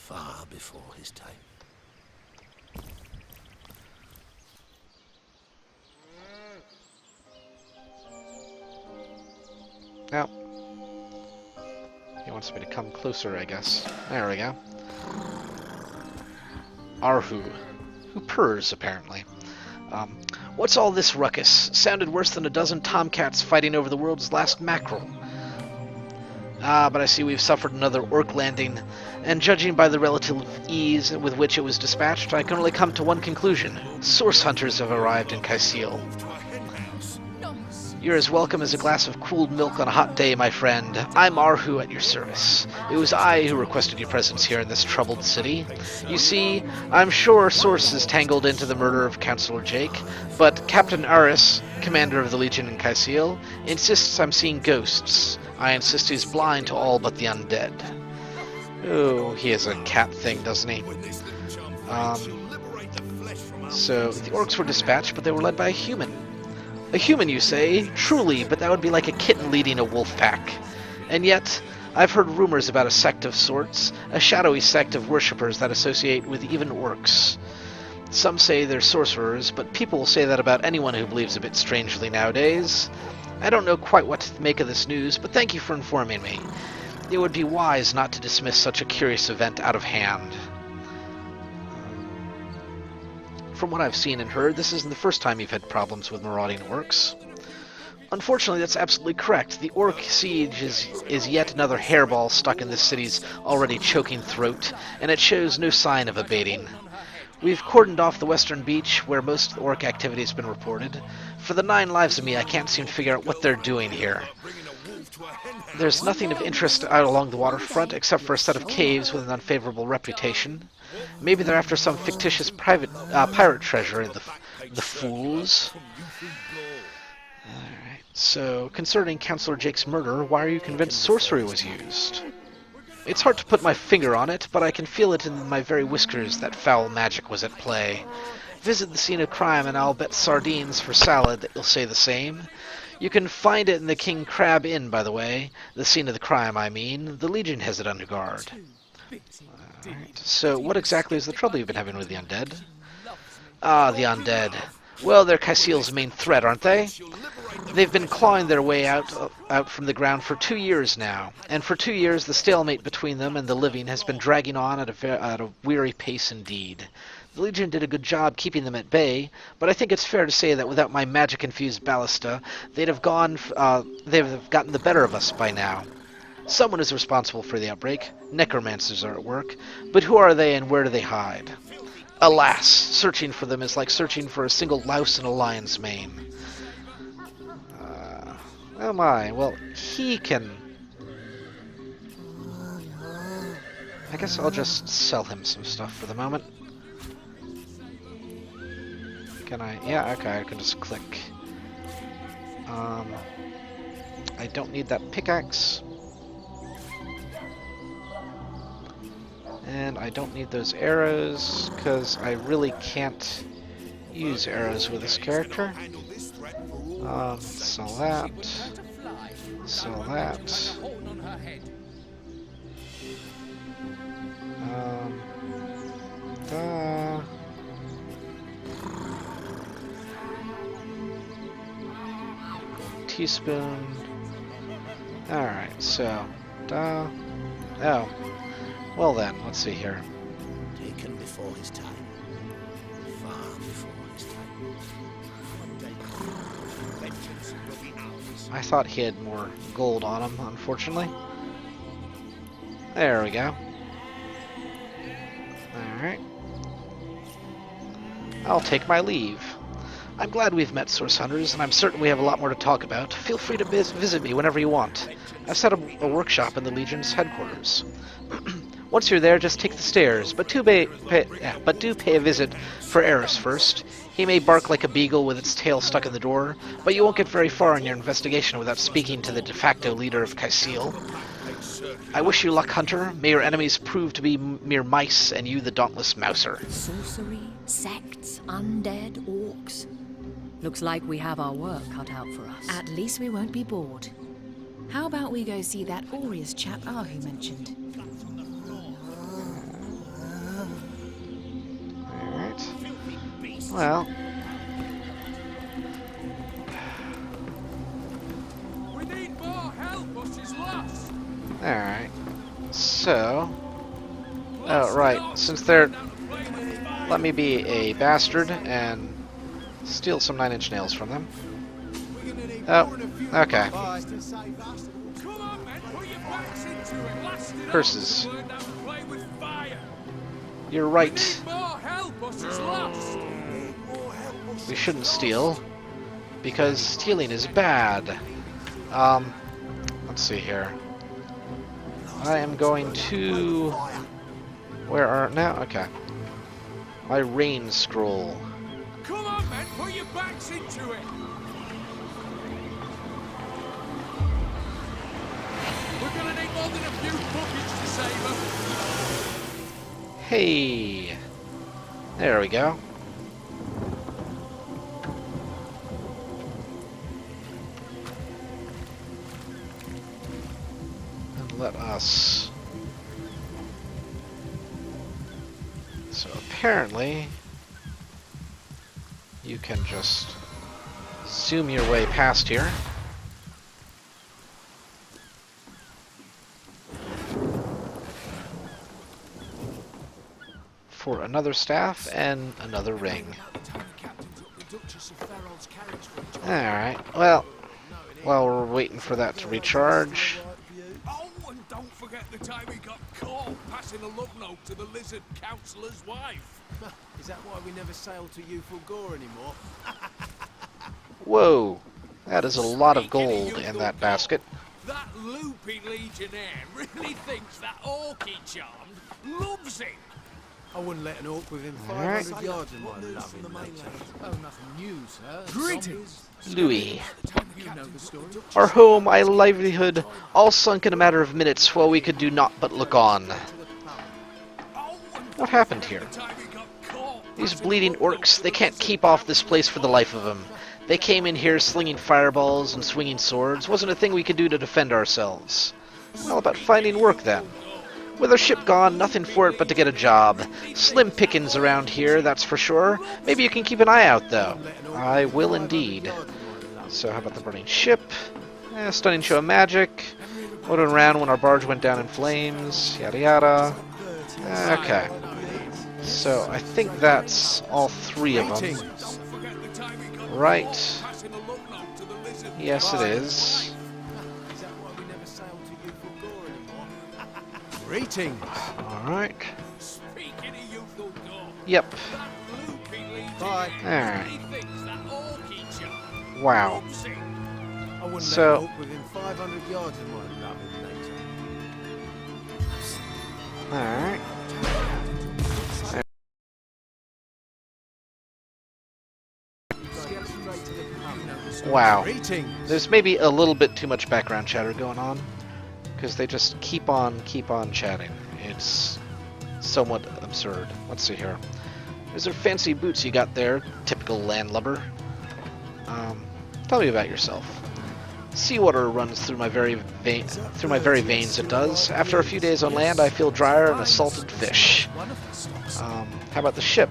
far before his time. Now, he wants me to come closer, I guess. There we go. Arhu, who purrs, apparently. What's all this ruckus? Sounded worse than a dozen tomcats fighting over the world's last mackerel. Ah, but I see we've suffered another orc landing, and judging by the relative ease with which it was dispatched, I can only come to one conclusion. Source hunters have arrived in Cyseal. You're as welcome as a glass of cooled milk on a hot day, my friend. I'm Arhu at your service. It was I who requested your presence here in this troubled city. You see, I'm sure Source is tangled into the murder of Councillor Jake, but Captain Aris, commander of the Legion in Cyseal, insists I'm seeing ghosts. I insist he's blind to all but the undead. Oh, he has a cat thing, doesn't he? So, the orcs were dispatched, but they were led by a human. A human, you say? Truly, but that would be like a kitten leading a wolf pack. And yet, I've heard rumors about a sect of sorts, a shadowy sect of worshippers that associate with even orcs. Some say they're sorcerers, but people will say that about anyone who believes a bit strangely nowadays. I don't know quite what to make of this news, but thank you for informing me. It would be wise not to dismiss such a curious event out of hand. From what I've seen and heard, this isn't the first time you've had problems with marauding orcs. Unfortunately, that's absolutely correct. The orc siege is yet another hairball stuck in this city's already choking throat, and it shows no sign of abating. We've cordoned off the western beach, where most orc activity has been reported. For the 9 lives of me, I can't seem to figure out what they're doing here. There's nothing of interest out along the waterfront, except for a set of caves with an unfavorable reputation. Maybe they're after some fictitious pirate treasure, the fools. Alright, so, concerning Councillor Jake's murder, why are you convinced sorcery was used? It's hard to put my finger on it, but I can feel it in my very whiskers that foul magic was at play. Visit the scene of crime and I'll bet sardines for salad that you'll say the same. You can find it in the King Crab Inn, by the way. The scene of the crime, I mean. The Legion has it under guard. Alright, so what exactly is the trouble you've been having with the undead? Ah, the undead. Well, they're Cyseal's main threat, aren't they? They've been clawing their way out from the ground for 2 years now, and for 2 years the stalemate between them and the living has been dragging on at a weary pace indeed. The Legion did a good job keeping them at bay, but I think it's fair to say that without my magic-infused ballista, they'd have gotten the better of us by now. Someone is responsible for the outbreak. Necromancers are at work, but who are they and where do they hide? Alas, searching for them is like searching for a single louse in a lion's mane. Oh my, well, he can... I guess I'll just sell him some stuff for the moment. Can I? Yeah, okay, I can just click. I don't need that pickaxe. And I don't need those arrows, because I really can't use arrows with this character. Sell that. Sell that. Teaspoon. Alright, so. Oh. Well then, let's see here. Taken before his time. Far before his time. I thought he had more gold on him, unfortunately. There we go. Alright. I'll take my leave. I'm glad we've met, Source Hunters, and I'm certain we have a lot more to talk about. Feel free to visit me whenever you want. I've set up a workshop in the Legion's headquarters. Once you're there, just take the stairs, but do pay a visit for Eris first. He may bark like a beagle with its tail stuck in the door, but you won't get very far in your investigation without speaking to the de facto leader of Cyseal. I wish you luck, Hunter. May your enemies prove to be mere mice, and you the dauntless mouser. Sorcery, sects, undead, orcs. Looks like we have our work cut out for us. At least we won't be bored. How about we go see that Aureus chap Ahu mentioned? Well, We need more help or she's lost. alright. So, oh, right. Since they're... Let me be a bastard and steal some 9-inch nails from them. Oh, okay. Come on, men, put your backs into it. Last it Curses. up. Learn how to play with fire. You're We right. need more help or she's lost. We shouldn't steal, because stealing is bad. Let's see here. I am going to... Where are... Now? Okay. My rain scroll. Come on, men, put your backs into it. We're gonna need more than a few buckets to save her. Hey! There we go. And let us... So apparently, you can just zoom your way past here. For another staff and another ring. Alright, well, while we're waiting for that to recharge, Oh, and don't forget the time he got caught passing a love note to the lizard councillor's wife. Is that why we never sail to youthful gore anymore? whoa, that is a lot of Speaking gold youthful in that gore, basket. That loopy legionnaire really thinks that orc he charmed loves him. I wouldn't let an orc within Alright. 500 yards of my loving nature. Oh, nothing new, sir. Greetings. Louis. You know the story. Our home, my livelihood, all sunk in a matter of minutes while we could do naught but look on. Oh, and What happened here? the time he got caught These passing a bleeding love note orcs, to they the can't lizard keep off this place for the life of them. They came in here slinging fireballs and swinging swords. Wasn't a thing we could do to defend ourselves. How about finding work then? With our ship gone, nothing for it but to get a job. Slim pickings around here, that's for sure. Maybe you can keep an eye out, though. I will indeed. So how about the burning ship? Stunning show of magic. Motoring around when our barge went down in flames. Yada yada. Okay. So I think that's all three of them. Right. passing a love note to the lizard Yes, it is. Is that why we never sail to youthful gore anymore? Greetings. Alright. Speaking of youthful gore, Yep. that loopy legionnaire Bye. Alright. really thinks that orc he charmed Wow. loves him. I wouldn't So- let an orc within 500 yards of my loving nature. Alright. Get straight to the pub. Wow. Greetings. There's maybe a little bit too much background chatter going on, because they just keep on chatting. It's somewhat absurd. Let's see here. Those are fancy boots you got there, typical landlubber. Tell me about yourself. Seawater runs through my very veins. It does. After a few days on land, I feel drier than a salted fish. How about the ship?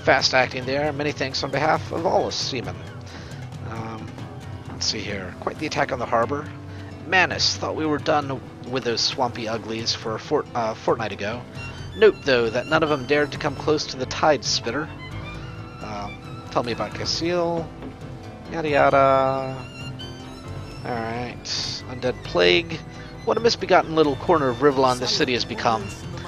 Fast acting there. Many thanks on behalf of all us seamen. Let's see here. Quite the attack on the harbor. Manus thought we were done with those swampy uglies for a fortnight ago. Note, though, that none of them dared to come close to the tide spitter. Tell me about Cyseal. Yada yada. Alright. Undead plague. What a misbegotten little corner of Rivlon this city has become.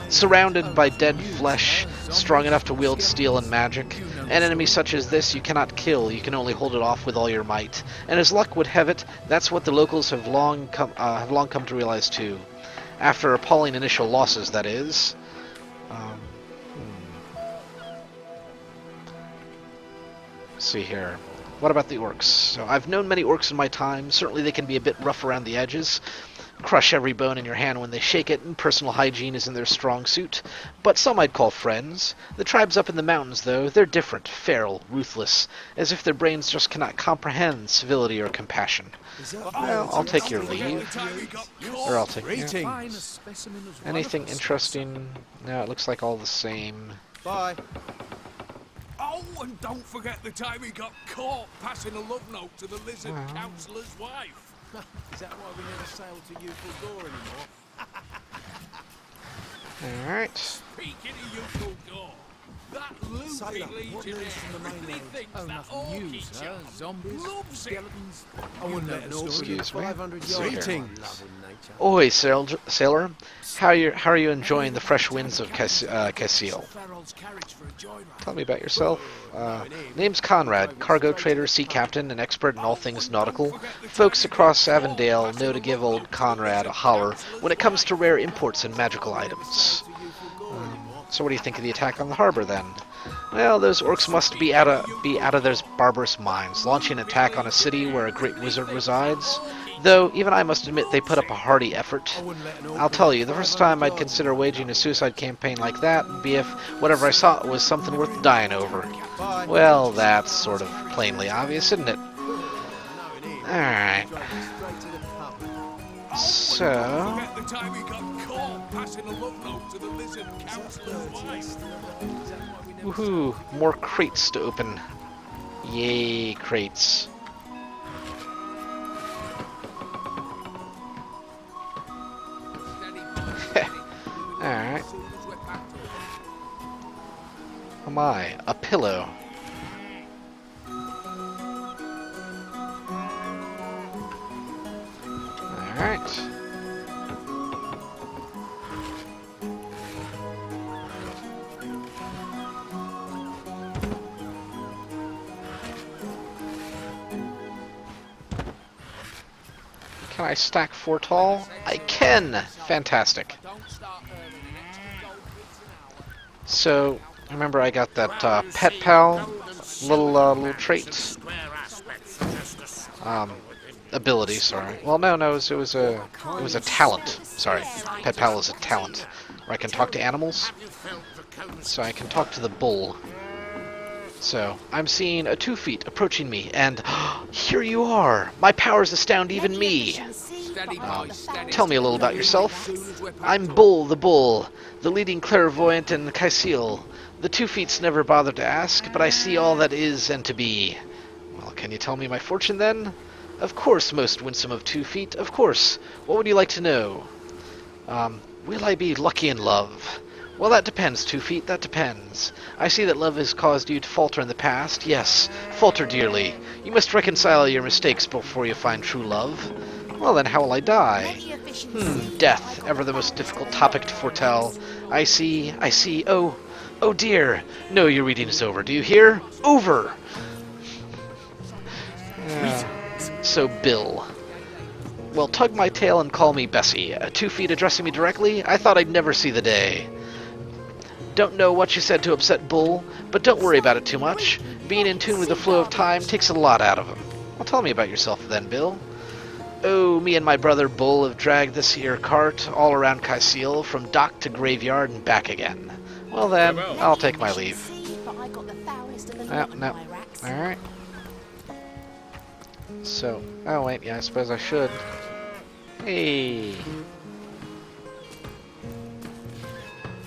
Surrounded by dead flesh, strong enough to wield steel and magic. An enemy such as this you cannot kill, you can only hold it off with all your might. And as luck would have it, that's what the locals have long come to realize too. After appalling initial losses, that is. Let's see here. What about the orcs? So I've known many orcs in my time. Certainly they can be a bit rough around the edges. Crush every bone in your hand when they shake it, and personal hygiene is in their strong suit. But some I'd call friends. The tribes up in the mountains, though, they're different, feral, ruthless, as if their brains just cannot comprehend civility or compassion. Well, I'll take your leave. Or I'll take... Yeah. Greetings. Anything interesting? No, it looks like all the same. Bye. Oh, Oh, and don't forget the time he got caught passing a love note to the lizard councillor's wife. Is that why we never sail to youthful gore anymore? Alright. Speaking of youthful gore, that loopy legionnaire really thinks Oh, that nothing new, orchid sir. charm Zombies, loves it. skeletons. I wouldn't let know an the orc story. Excuse me. 500 See yards. here. Greetings. Nature. Oi, sailor. How are you enjoying the fresh winds of Cyseal? Farrell's carriage for a joyride. Tell me about yourself. Name's Conrad, cargo trader, sea captain, and expert in all things nautical. Folks across Avondale know to give old Conrad a holler when it comes to rare imports and magical items. So what do you think of the attack on the harbor, then? Well, those orcs must be out of their barbarous minds, launching an attack on a city where a great wizard resides. Though, even I must admit they put up a hearty effort. I'll tell you, the first time I'd consider waging a suicide campaign like that would be if whatever I saw was something worth dying over. Well, that's sort of plainly obvious, isn't it? Alright. So... Forget the time he got caught passing a love note to the lizard councillor's wife. Woohoo! More crates to open. Yay, crates. Alright. Oh my, a pillow. Alright. Can I stack 4 tall? I can! Fantastic. So, remember I got that pet pal little trait, ability. Sorry. Well, no, it was a talent. Sorry, pet pal is a talent where I can talk to animals. So I can talk to the bull. So I'm seeing a 2 feet approaching me, and here you are. My powers astound even me. Tell me a little about yourself. I'm Bull, the leading clairvoyant in Cyseal. The 2 feet's never bothered to ask, but I see all that is and to be. Well, can you tell me my fortune then? Of course, most winsome of 2 feet, of course. What would you like to know? Will I be lucky in love? Well, that depends, 2 feet, that depends. I see that love has caused you to falter in the past. Yes, falter dearly. You must reconcile your mistakes before you find true love. Well, then how will I die? Death, ever the most difficult topic to foretell. I see. Oh dear. No, your reading is over. Do you hear? Over! So, Bill. Well, tug my tail and call me Bessie. 2 feet addressing me directly? I thought I'd never see the day. Don't know what you said to upset Bull, but don't worry about it too much. Being in tune with the flow of time takes a lot out of him. Well, tell me about yourself then, Bill. Oh, me and my brother Bull have dragged this here cart all around Cyseal, from dock to graveyard and back again. Well then, I'll take my leave. No. Alright. So, oh wait, yeah, I suppose I should. Hey.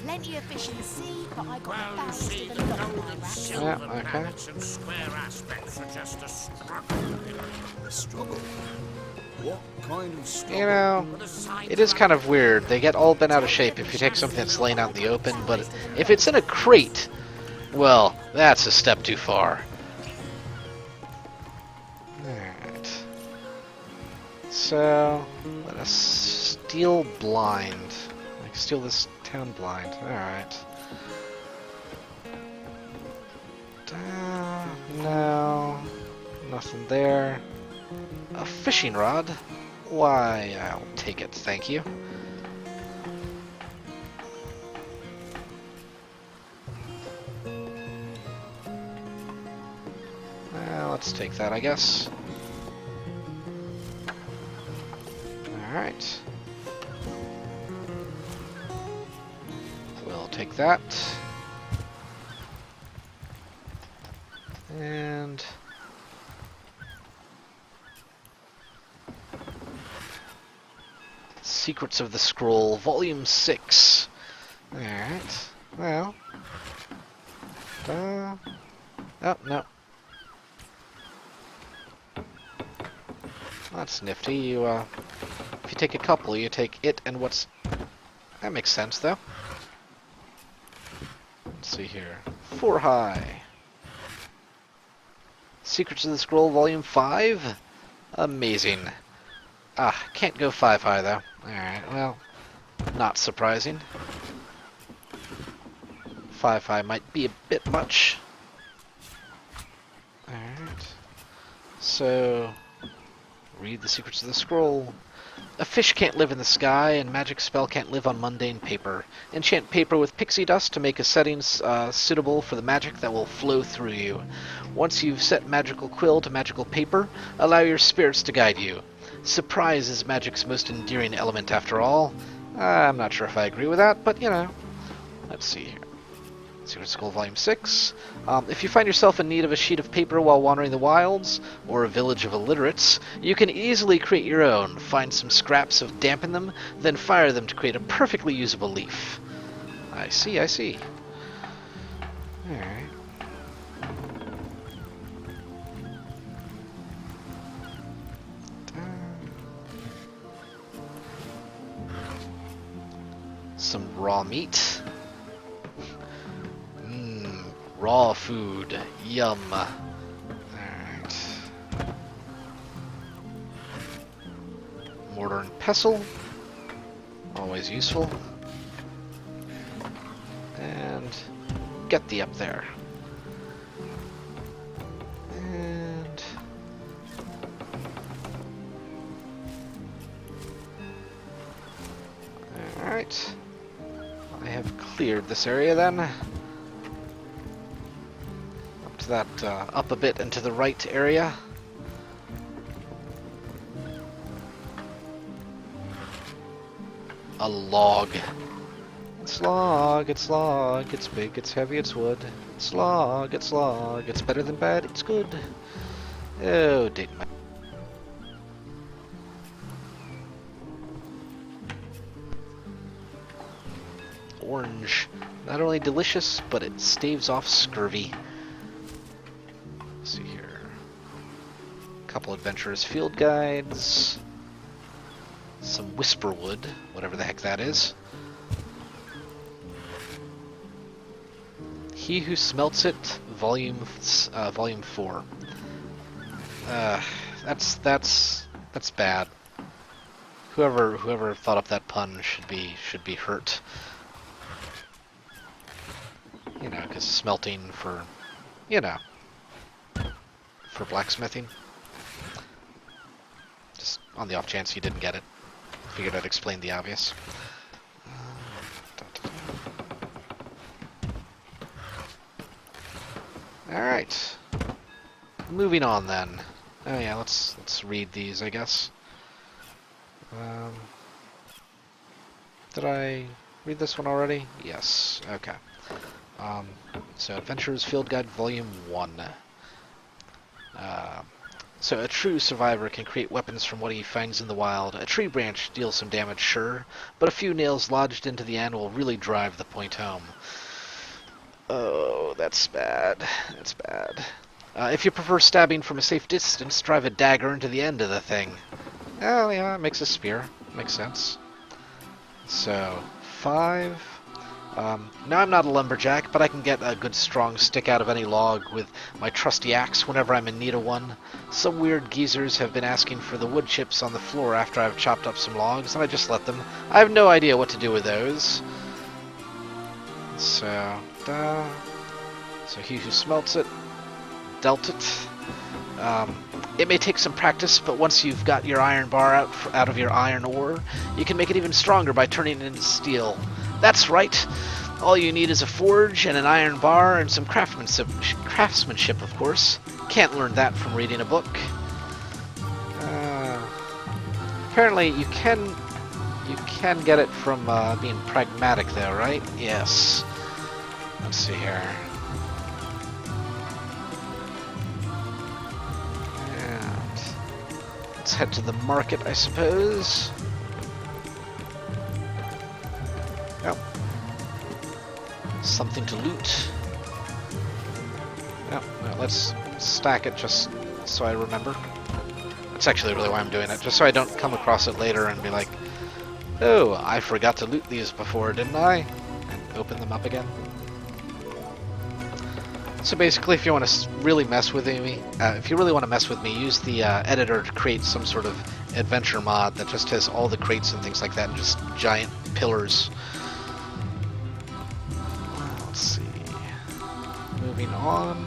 Plenty of fish in the sea, but I got the foulest of the lot in my racks. Yeah, okay. And square aspects are just a struggle. A struggle? What kind of struggle? You know, it is kind of weird. They get all bent out of shape if you take something that's laying out in the open, but if it's in a crate, well, that's a step too far. Alright. So, let us steal blind. Like, steal this town blind. Alright. No. Nothing there. A fishing rod? Why, I'll take it, thank you. Well, let's take that, I guess. Alright. We'll take that. And... Secrets of the Scroll, Volume 6. Alright. Well. Oh, no. That's nifty. You, if you take a couple, you take it and what's... That makes sense, though. Let's see here. 4 high. Secrets of the Scroll, Volume 5? Amazing. Ah, can't go 5 high, though. Alright, well, not surprising. 5 high might be a bit much. Alright. So, read the Secrets of the Scroll. A fish can't live in the sky, and magic spell can't live on mundane paper. Enchant paper with pixie dust to make a setting suitable for the magic that will flow through you. Once you've set magical quill to magical paper, allow your spirits to guide you. Surprise is magic's most endearing element after all. I'm not sure if I agree with that, but you know. Let's see here. Secret Scroll Volume 6. If you find yourself in need of a sheet of paper while wandering the wilds, or a village of illiterates, you can easily create your own. Find some scraps of dampen them, then fire them to create a perfectly usable leaf. I see, I see. Alright. Some raw meat. Raw food. Yum. Alright. Mortar and pestle. Always useful. And get thee up there. And alright. I have cleared this area then. That up a bit into the right area. A log. It's log, it's log, it's big, it's heavy, it's wood. It's log, it's log, it's better than bad, it's good. Oh, date my... Orange. Not only delicious, but it staves off scurvy. See here. Couple adventurers field guides. Some whisperwood, whatever the heck that is. He Who Smelts It, volume 4. That's bad. Whoever thought up that pun should be hurt. You know, because smelting for, you know, for blacksmithing. Just on the off chance you didn't get it. Figured I'd explain the obvious. Alright. Moving on then. Oh yeah, let's read these, I guess. Did I read this one already? Yes. Okay. So Adventurers Field Guide Volume 1. So a true survivor can create weapons from what he finds in the wild. A tree branch deals some damage, sure, but a few nails lodged into the end will really drive the point home. Oh, that's bad. That's bad. If you prefer stabbing from a safe distance, drive a dagger into the end of the thing. Oh, yeah, it makes a spear. Makes sense. So, 5. Now I'm not a lumberjack, but I can get a good strong stick out of any log with my trusty axe whenever I'm in need of one. Some weird geezers have been asking for the wood chips on the floor after I've chopped up some logs, and I just let them. I have no idea what to do with those. So, He Who Smelts It, dealt it. It may take some practice, but once you've got your iron bar out of your iron ore, you can make it even stronger by turning it into steel. That's right. All you need is a forge and an iron bar and some craftsmanship, of course. Can't learn that from reading a book. Apparently, you can get it from being pragmatic, though, right? Yes. Let's see here. And let's head to the market, I suppose. Yep. Something to loot. Oh, no, let's stack it just so I remember. That's actually really why I'm doing it, just so I don't come across it later and be like, oh, I forgot to loot these before, didn't I? And open them up again. So basically, if you want to really mess with me, use the editor to create some sort of adventure mod that just has all the crates and things like that, and just giant pillars. Let's see. Moving on.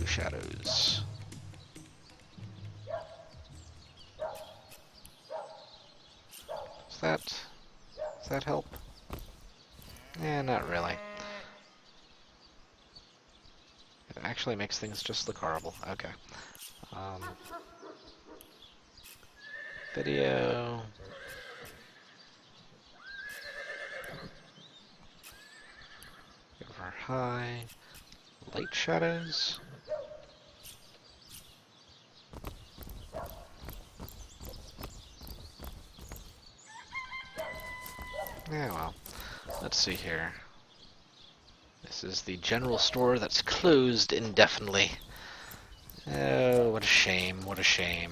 Shadows. Does that help? Eh, not really. It actually makes things just look horrible. Okay. Video. Over high. Light shadows. Yeah, well, let's see here. This is the general store that's closed indefinitely. Oh, what a shame, what a shame.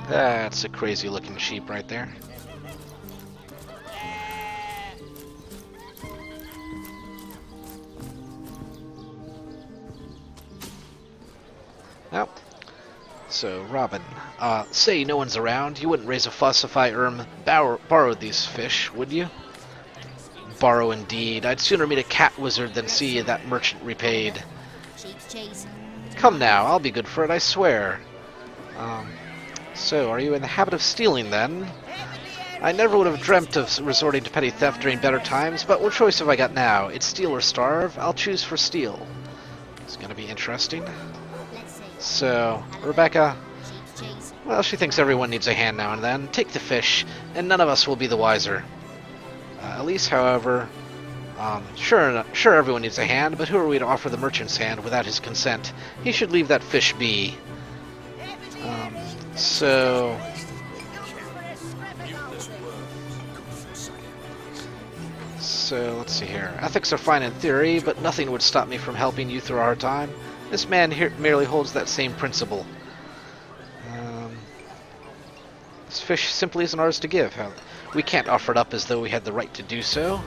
That's a crazy looking sheep right there. Well, so Robin, say no one's around, you wouldn't raise a fuss if I borrowed these fish, would you? Borrow indeed. I'd sooner meet a cat wizard than see that merchant repaid. Come now, I'll be good for it, I swear. So, are you in the habit of stealing, then? I never would have dreamt of resorting to petty theft during better times, but what choice have I got now? It's steal or starve. I'll choose for steal. It's gonna be interesting. So, Rebecca, well, she thinks everyone needs a hand now and then. Take the fish, and none of us will be the wiser. Elise, however, sure everyone needs a hand, but who are we to offer the merchant's hand without his consent? He should leave that fish be. So let's see here. Ethics are fine in theory, but nothing would stop me from helping you through a hard time. This man here merely holds that same principle. This fish simply isn't ours to give. We can't offer it up as though we had the right to do so.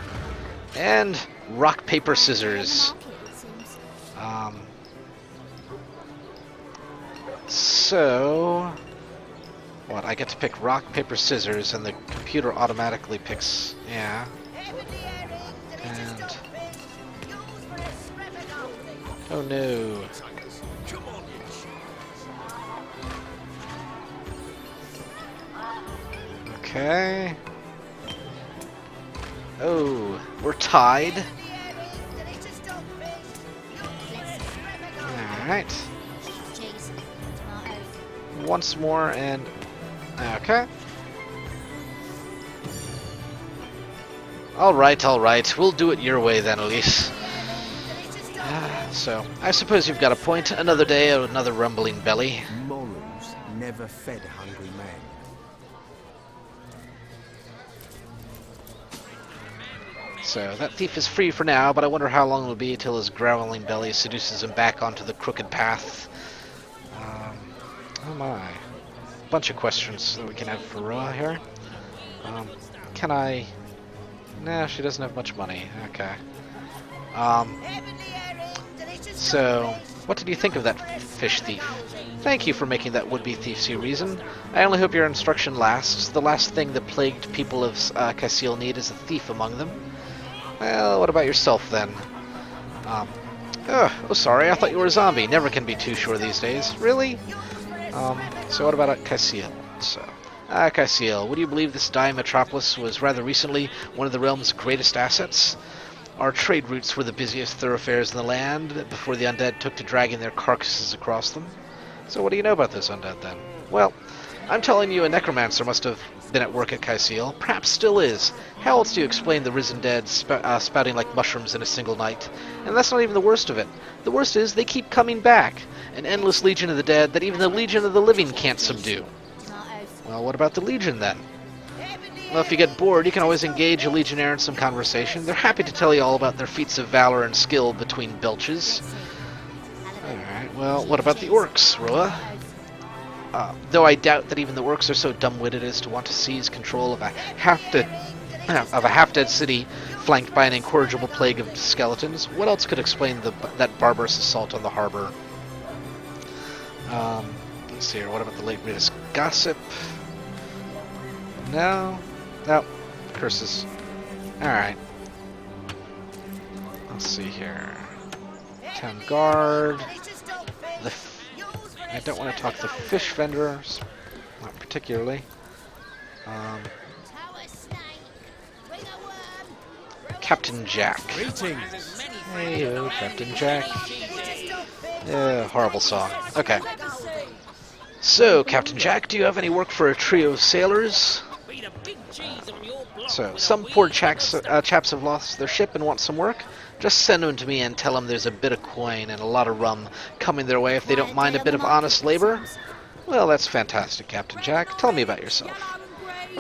And rock, paper, scissors. So what? I get to pick rock, paper, scissors, and the computer automatically picks. Yeah. And oh no. Okay. Oh, we're tied. Alright. Once more and... Okay. Alright. We'll do it your way then, Elise. So, I suppose you've got a point. Another day, another rumbling belly. Morals never fed a hungry man. So, that thief is free for now, but I wonder how long it'll be till his growling belly seduces him back onto the crooked path. Oh my. Bunch of questions that we can have for Roa here. Can I... Nah, she doesn't have much money. Okay. So, what did you think of that fish thief? Thank you for making that would-be thief see reason. I only hope your instruction lasts. The last thing the plagued people of Cyseal need is a thief among them. Well, what about yourself, then? Oh, sorry, I thought you were a zombie. Never can be too sure these days. Really? So what about Cyseal? So, Cyseal, would you believe this dying metropolis was rather recently one of the realm's greatest assets? Our trade routes were the busiest thoroughfares in the land before the undead took to dragging their carcasses across them. So what do you know about those undead, then? Well, I'm telling you a necromancer must have been at work at Cyseal. Perhaps still is. How else do you explain the risen dead spouting like mushrooms in a single night? And that's not even the worst of it. The worst is they keep coming back. An endless legion of the dead that even the legion of the living can't subdue. Well, what about the legion, then? Well, if you get bored, you can always engage a legionnaire in some conversation. They're happy to tell you all about their feats of valor and skill between belches. Alright, well, what about the orcs, Roa? Though I doubt that even the orcs are so dumb-witted as to want to seize control of a half-dead city flanked by an incorrigible plague of skeletons, what else could explain that barbarous assault on the harbor? Let's see here, what about the late greatest gossip? No? No. Curses. Alright. Let's see here. Town guard. I don't want to talk to the fish vendors. Not particularly. Captain Jack. Greetings. Hey, Captain Jack. Horrible song. Okay. So, Captain Jack, do you have any work for a trio of sailors? So, some poor chaps have lost their ship and want some work. Just send them to me and tell them there's a bit of coin and a lot of rum coming their way if they don't mind a bit of honest labor. Well, that's fantastic, Captain Jack. Tell me about yourself.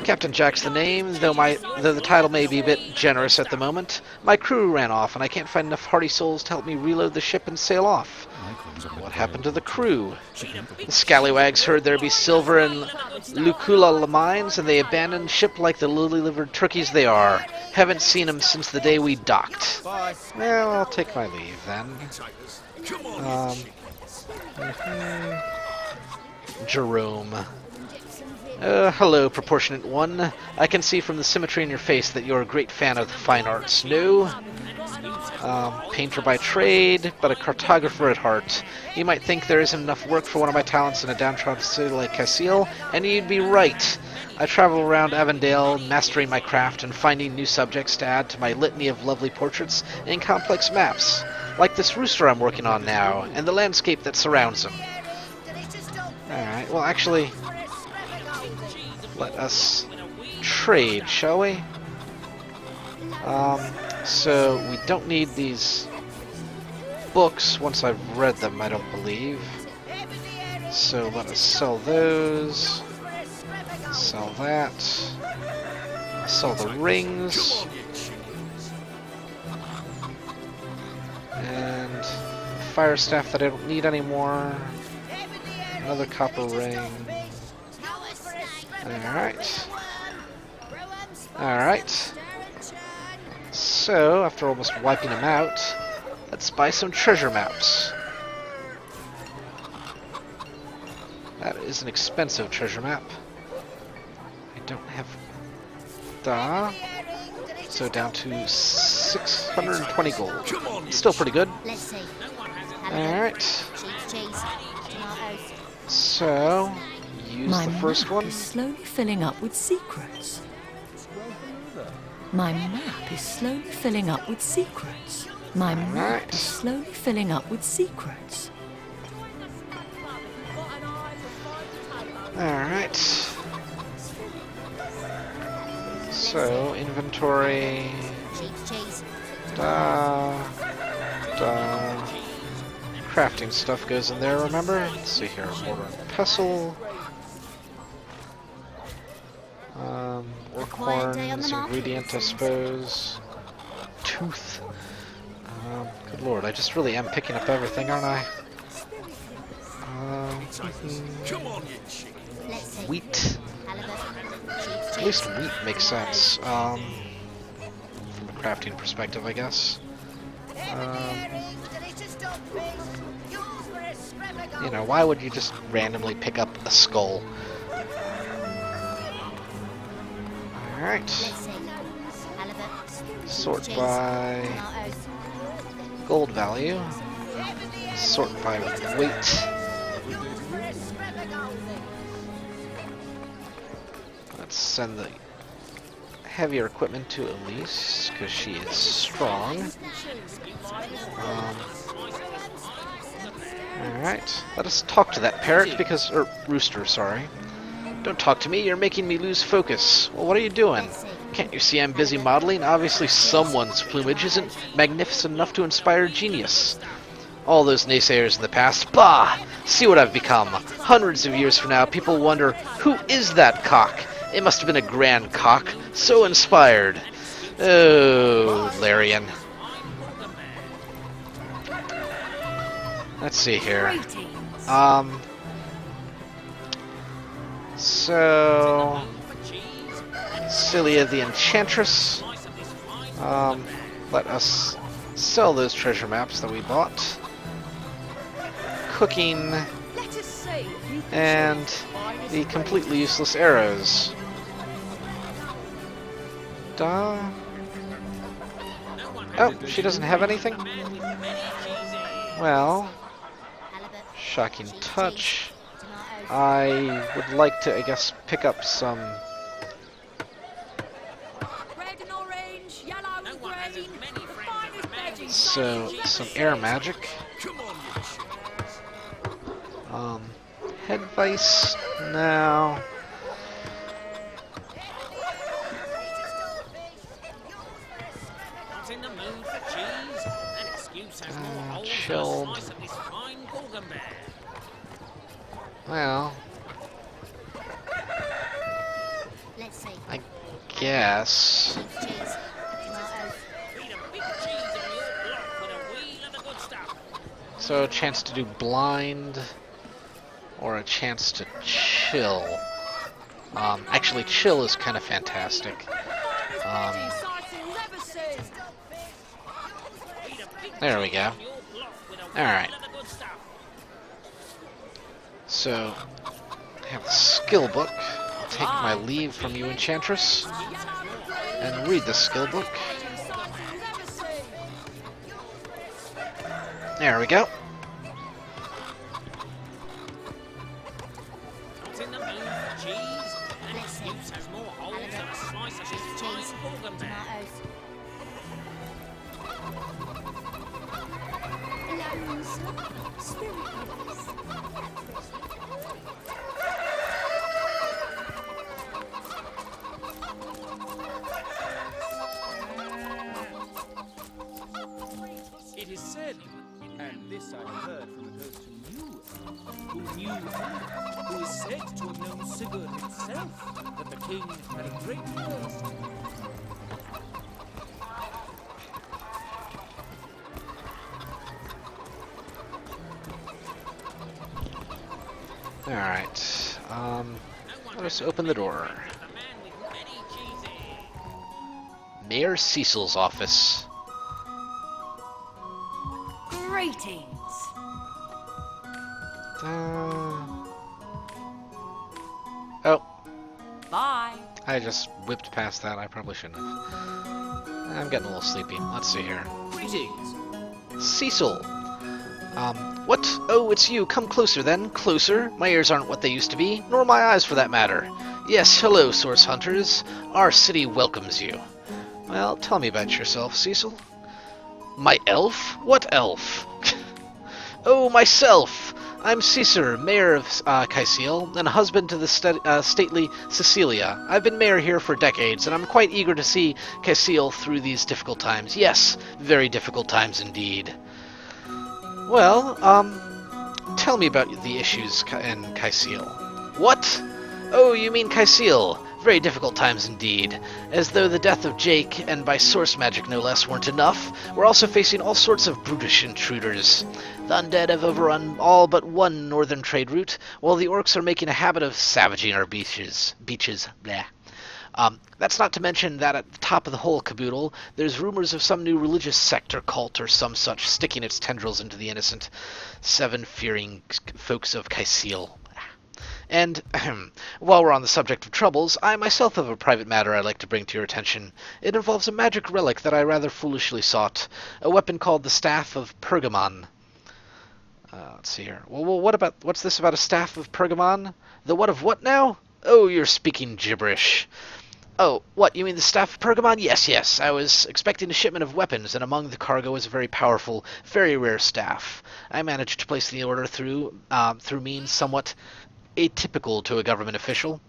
Captain Jack's the name, though the title may be a bit generous at the moment. My crew ran off, and I can't find enough hardy souls to help me reload the ship and sail off. What happened to the crew? The scallywags heard there be silver in Lucula mines, and they abandoned ship like the lily-livered turkeys they are. Haven't seen them since the day we docked. Bye. Well, I'll take my leave then. Jerome. Hello, proportionate one. I can see from the symmetry in your face that you're a great fan of the fine arts. No? Painter by trade, but a cartographer at heart. You might think there isn't enough work for one of my talents in a downtrodden city like Cyseal, and you'd be right. I travel around Avondale, mastering my craft and finding new subjects to add to my litany of lovely portraits and complex maps, like this rooster I'm working on now, and the landscape that surrounds him. Alright, well actually, let us trade, shall we? So we don't need these books once I've read them, I don't believe. So let us sell those. Sell that. Sell the rings. And fire staff that I don't need anymore. Another copper ring. Alright. Alright. So, after almost wiping them out, let's buy some treasure maps. That is an expensive treasure map. I don't have the... So down to 620 gold. Still pretty good. Alright. So, use My the first map one. is slowly filling up with secrets. My map is slowly filling up with secrets. My map is slowly filling up with secrets. Alright. So, inventory. Crafting stuff goes in there, remember? Let's see here. Mortar and pestle. Orkhorn is ingredient, I suppose. Tooth. Good lord, I just really am picking up everything, aren't I? Wheat. At least wheat makes sense. From a crafting perspective, I guess. You know, why would you just randomly pick up a skull? Alright. Sort by gold value. Sort by weight. Let's send the heavier equipment to Elise, because she is strong. Alright, let us talk to that parrot, because... rooster, sorry. Don't talk to me, you're making me lose focus. Well, what are you doing? Can't you see I'm busy modeling? Obviously someone's plumage isn't magnificent enough to inspire genius. All those naysayers in the past, bah! See what I've become. Hundreds of years from now, people wonder, who is that cock? It must have been a grand cock. So inspired. Oh, Larian. Let's see here. So... Cilia the Enchantress. Let us sell those treasure maps that we bought. Cooking. And the completely useless arrows. Duh. Oh, she doesn't have anything? Well, shocking touch. I would like to, I guess, pick up some... So, some air magic. Head vice? No. Chilled. Well, I guess. So a chance to do blind, or a chance to chill. Actually, chill is kind of fantastic. There we go. Alright. So, I have the skill book. I'll take my leave from you, Enchantress, and read the skill book. There we go. It is said, and this I heard from a ghost who knew him, who is said to have known Sigurd himself, that the king had a great thirst. Alright, let us open the door. Mayor Cyseal's office. Greetings. Oh, Bye. I just whipped past that. I probably shouldn't have. I'm getting a little sleepy. Let's see here. Greetings. Cyseal. What? Oh, it's you. Come closer then. Closer. My ears aren't what they used to be, nor my eyes for that matter. Yes, hello, source hunters. Our city welcomes you. Well, tell me about yourself, Cyseal. My elf? What elf? Oh, myself! I'm Caesar, mayor of Cyseal, and husband to the stately Cecilia. I've been mayor here for decades, and I'm quite eager to see Cyseal through these difficult times. Yes, very difficult times indeed. Well, tell me about the issues in Cyseal. What? Oh, you mean Cyseal. Very difficult times indeed. As though the death of Jake, and by source magic no less, weren't enough, we're also facing all sorts of brutish intruders. The undead have overrun all but one northern trade route, while the orcs are making a habit of savaging our beaches. Blah. That's not to mention that at the top of the whole caboodle, there's rumors of some new religious sect or cult or some such sticking its tendrils into the innocent, seven-fearing folks of Cyseal. And, while we're on the subject of troubles, I myself have a private matter I'd like to bring to your attention. It involves a magic relic that I rather foolishly sought, a weapon called the Staff of Pergamon. Let's see here. Well, what's this about a Staff of Pergamon? The what of what now? Oh, you're speaking gibberish. Oh, what, you mean the staff of Pergamon? Yes, yes. I was expecting a shipment of weapons, and among the cargo was a very powerful, very rare staff. I managed to place the order through means somewhat atypical to a government official.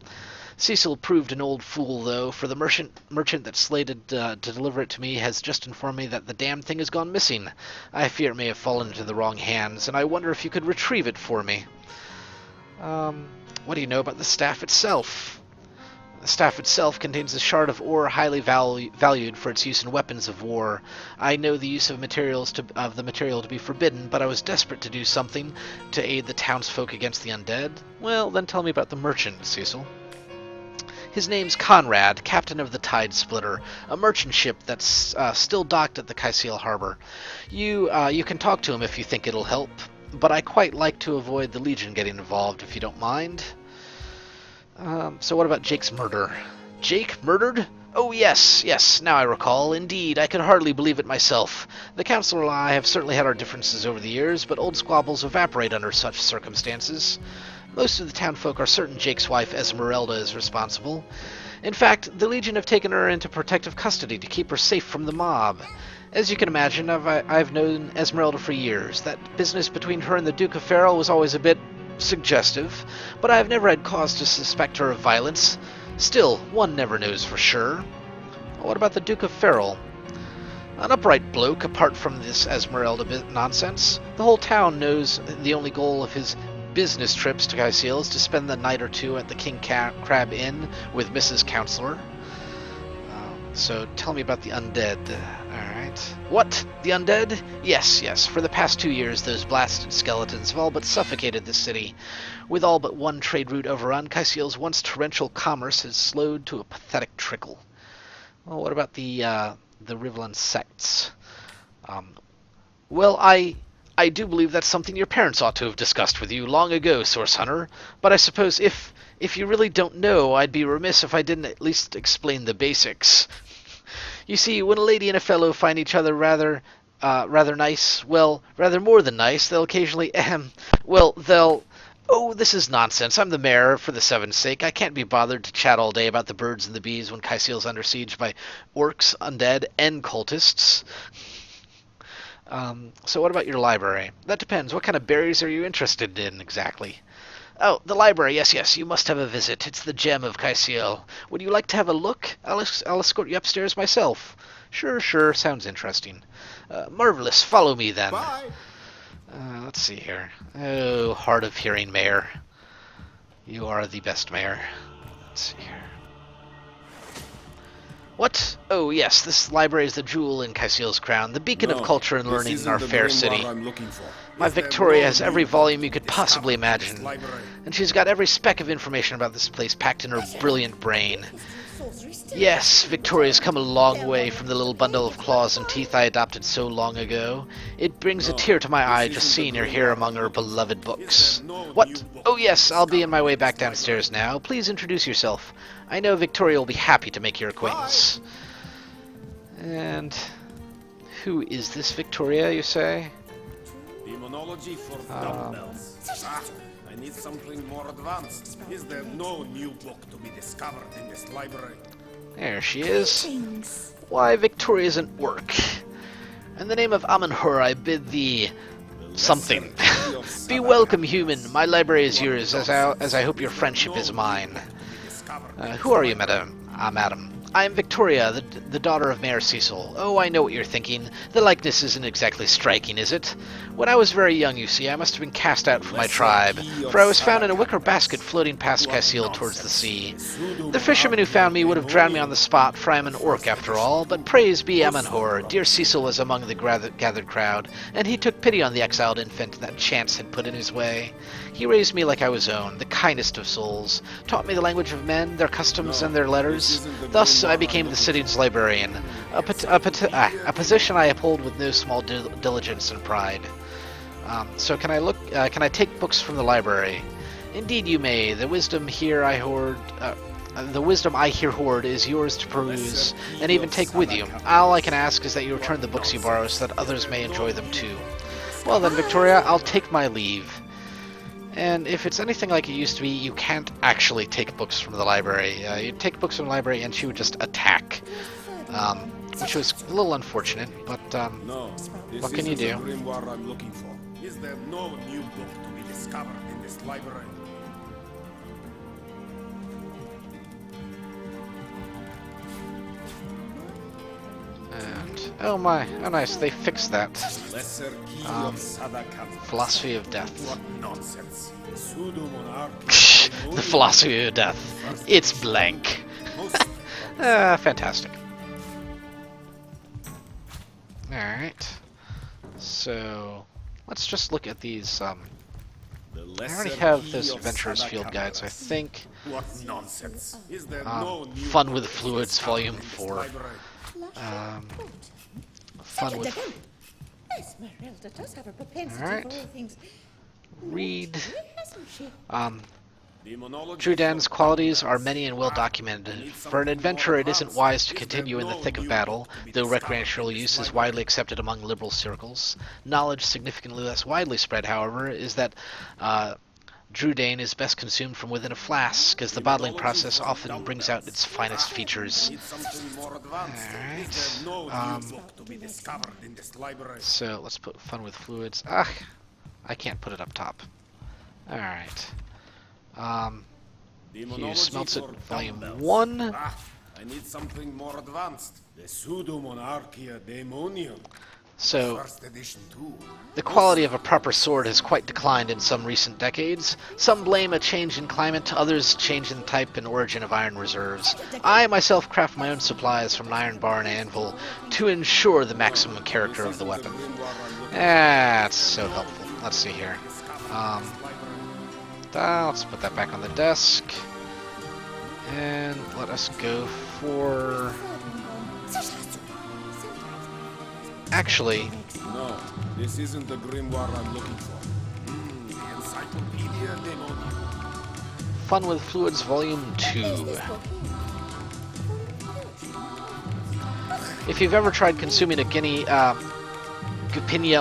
Cyseal proved an old fool, though, for the merchant that slated to deliver it to me has just informed me that the damn thing has gone missing. I fear it may have fallen into the wrong hands, and I wonder if you could retrieve it for me. What do you know about the staff itself? The staff itself contains a shard of ore highly valued for its use in weapons of war. I know the use of the material to be forbidden, but I was desperate to do something to aid the townsfolk against the undead. Well, then tell me about the merchant, Cyseal. His name's Conrad, captain of the Tide Splitter, a merchant ship that's still docked at the Cyseal harbor. You can talk to him if you think it'll help, but I quite like to avoid the Legion getting involved, if you don't mind. So what about Jake's murder? Jake murdered? Oh, yes, now I recall. Indeed, I could hardly believe it myself. The Councilor and I have certainly had our differences over the years, but old squabbles evaporate under such circumstances. Most of the townfolk are certain Jake's wife, Esmeralda, is responsible. In fact, the Legion have taken her into protective custody to keep her safe from the mob. As you can imagine, I've known Esmeralda for years. That business between her and the Duke of Farrell was always a bit suggestive, but I have never had cause to suspect her of violence. Still, one never knows for sure. What about the Duke of Farrell? An upright bloke, apart from this Esmeralda nonsense. The whole town knows the only goal of his business trips to Cyseal is to spend the night or two at the King Crab Inn with Mrs. Counselor. So tell me about the undead. Alright. What? The undead? Yes. For the past 2 years, those blasted skeletons have all but suffocated the city. With all but one trade route overrun, Cyseal's once torrential commerce has slowed to a pathetic trickle. Well, what about the Rivelin sects? Well, I do believe that's something your parents ought to have discussed with you long ago, Source Hunter. But I suppose if you really don't know, I'd be remiss if I didn't at least explain the basics. You see, when a lady and a fellow find each other rather nice, well, rather more than nice, they'll occasionally, oh, this is nonsense. I'm the mayor, for the seven's sake. I can't be bothered to chat all day about the birds and the bees when Cyseal's under siege by orcs, undead, and cultists. So what about your library? That depends. What kind of berries are you interested in, exactly? Oh, the library, yes, you must have a visit. It's the gem of Cyseal. Would you like to have a look? I'll escort you upstairs myself. Sure, sounds interesting. Marvelous, follow me then. Bye. Let's see here. Oh, hard of hearing mayor. You are the best mayor. Let's see here. What? Oh, yes, this library is the jewel in Cyseal's crown, the beacon of culture and learning in our fair city. My Victoria has every volume you could possibly imagine, and she's got every speck of information about this place packed in her brilliant brain. Yes, Victoria's come a long way from the little bundle of claws and teeth I adopted so long ago. It brings a tear to my eye just seeing her here among her beloved books. What? Oh yes, I'll be on my way back downstairs now. Please introduce yourself. I know Victoria will be happy to make your acquaintance. And who is this Victoria, you say? Demonology for dumbbells. I need something more advanced. Is there no new book to be discovered in this library? There she is. Why, Victoria's an orc. In the name of Amonhur, I bid thee something. Be welcome, human. My library is yours, as I hope your friendship is mine. Who are you, madam? Madam. I am Victoria, the daughter of Mayor Cyseal. Oh, I know what you're thinking. The likeness isn't exactly striking, is it? When I was very young, you see, I must have been cast out from my tribe, for I was found in a wicker basket floating past Cyseal towards the sea. The fisherman who found me would have drowned me on the spot, for I am an orc after all, but praise be Amonhur, dear Cyseal was among the gathered crowd, and he took pity on the exiled infant that chance had put in his way. He raised me like I was own, the kindest of souls, taught me the language of men, their customs, and their letters. Thus I became the city's librarian, a position I uphold with no small diligence and pride. So can I take books from the library? Indeed you may. The wisdom I here hoard is yours to peruse, and even take with you. All I can ask is that you return the books you borrow so that others may enjoy them too. Well then, Victoria, I'll take my leave. And if it's anything like it used to be, you can't actually take books from the library. You take books from the library and she would just attack, which was a little unfortunate, but No, this what can you isn't do? the grimoire I'm looking for. Is there no new book to be discovered in this library? And oh my, oh nice, they fixed that. Lesser key Um, of Sadakant. Philosophy of death. What nonsense. Pseudo-monarchy. The philosophy of death. It's blank. Fantastic. Alright. So, let's just look at these, I already have those Adventurers Field Guides, I think. What nonsense. Is there no new Fun with book to be Fluids, discovered Volume in this 4. library? Fun with... Esmeralda does have a propensity Alright. for all things. Read. Hasn't she? Demonology Drudan's for qualities are dumbbells. many and well documented. For an adventurer, it isn't wise to continue in the thick of battle, though recreational use is widely accepted among liberal circles. Knowledge significantly less widely spread, however, is that Drudane is best consumed from within a flask, as the bottling process often brings out its finest features. Need something more advanced. Alright, Is there no new book to be discovered in this library? So let's put Fun with Fluids. I can't put it up top. Alright. He smelts it, for Volume dumbbells. 1. I need something more advanced. The Pseudo-Monarchia Daemonium. So, First edition too. the quality of a proper sword has quite declined in some recent decades. Some blame a change in climate, others change in type and origin of iron reserves. I myself craft my own supplies from an iron bar and anvil to ensure the maximum character of the weapon. That's so helpful. Let's see here. Let's put that back on the desk. And let us go for... Actually, No, this isn't the grimoire I'm looking for. The Encyclopedia Daemonium. Fun with Fluids Volume 2. If you've ever tried consuming a Gupinia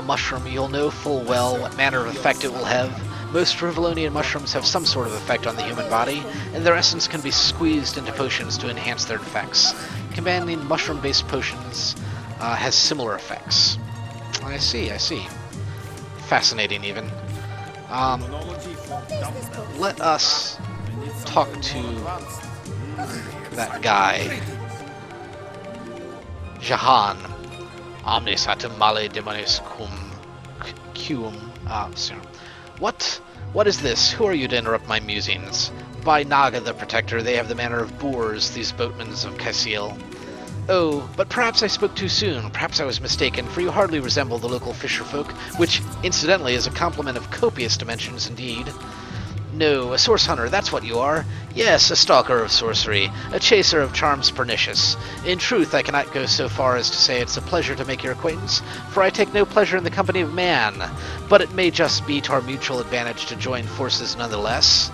mushroom, you'll know full well what manner of effect it will have. Most Rivalonian mushrooms have some sort of effect on the human body, and their essence can be squeezed into potions to enhance their effects. Combining mushroom-based potions has similar effects. I see. Fascinating, even. Demonology for dumbbells. Let us talk to that guy. Jahan. Omnis atum male demonis cum. What is this? Who are you to interrupt my musings? By Naga the Protector, they have the manner of boors, these boatmen of Cyseal. Oh, but perhaps I spoke too soon. Perhaps I was mistaken, for you hardly resemble the local fisherfolk, which, incidentally, is a compliment of copious dimensions indeed. No, a source hunter, that's what you are. Yes, a stalker of sorcery, a chaser of charms pernicious. In truth, I cannot go so far as to say it's a pleasure to make your acquaintance, for I take no pleasure in the company of man. But it may just be to our mutual advantage to join forces nonetheless.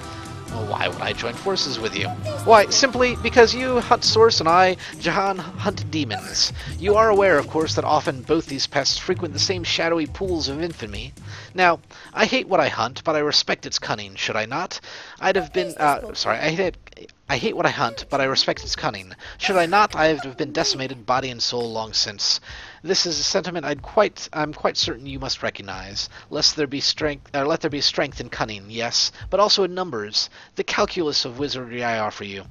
Well, why would I join forces with you? Why, simply because you hunt source and I, Jahan, hunt demons. You are aware, of course, that often both these pests frequent the same shadowy pools of infamy. Now, I hate what I hunt, but I respect its cunning, should I not? I hate what I hunt, but I respect its cunning. Should I not, I have been decimated body and soul long since. This is a sentiment I'm quite certain you must recognize. Let there be strength in cunning, yes, but also in numbers. The calculus of wizardry I offer you.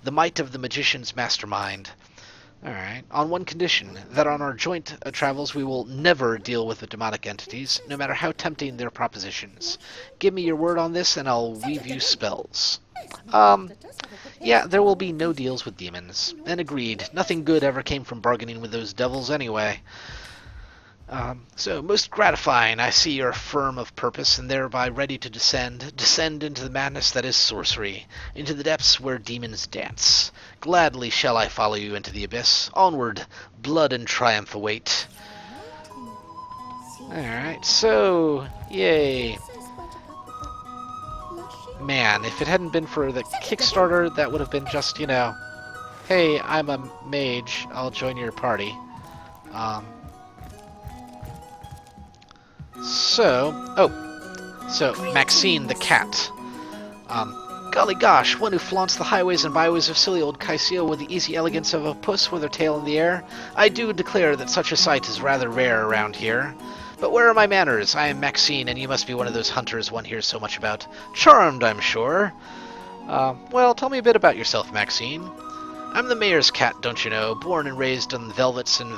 The might of the magician's mastermind. Alright, on one condition, that on our joint travels we will never deal with the demonic entities, no matter how tempting their propositions. Give me your word on this and I'll weave you spells. Yeah, there will be no deals with demons. And agreed, nothing good ever came from bargaining with those devils anyway. So, most gratifying, I see you're firm of purpose and thereby ready to descend into the madness that is sorcery, into the depths where demons dance. Gladly shall I follow you into the abyss. Onward, blood and triumph await. Alright, so, yay. Man, if it hadn't been for the Kickstarter, that would have been just, hey, I'm a mage, I'll join your party. So Maxine the cat. Golly gosh, one who flaunts the highways and byways of silly old Cyseal with the easy elegance of a puss with her tail in the air. I do declare that such a sight is rather rare around here. But where are my manners? I am Maxine, and you must be one of those hunters one hears so much about. Charmed, I'm sure. Well, tell me a bit about yourself, Maxine. I'm the mayor's cat, don't you know, born and raised on velvets and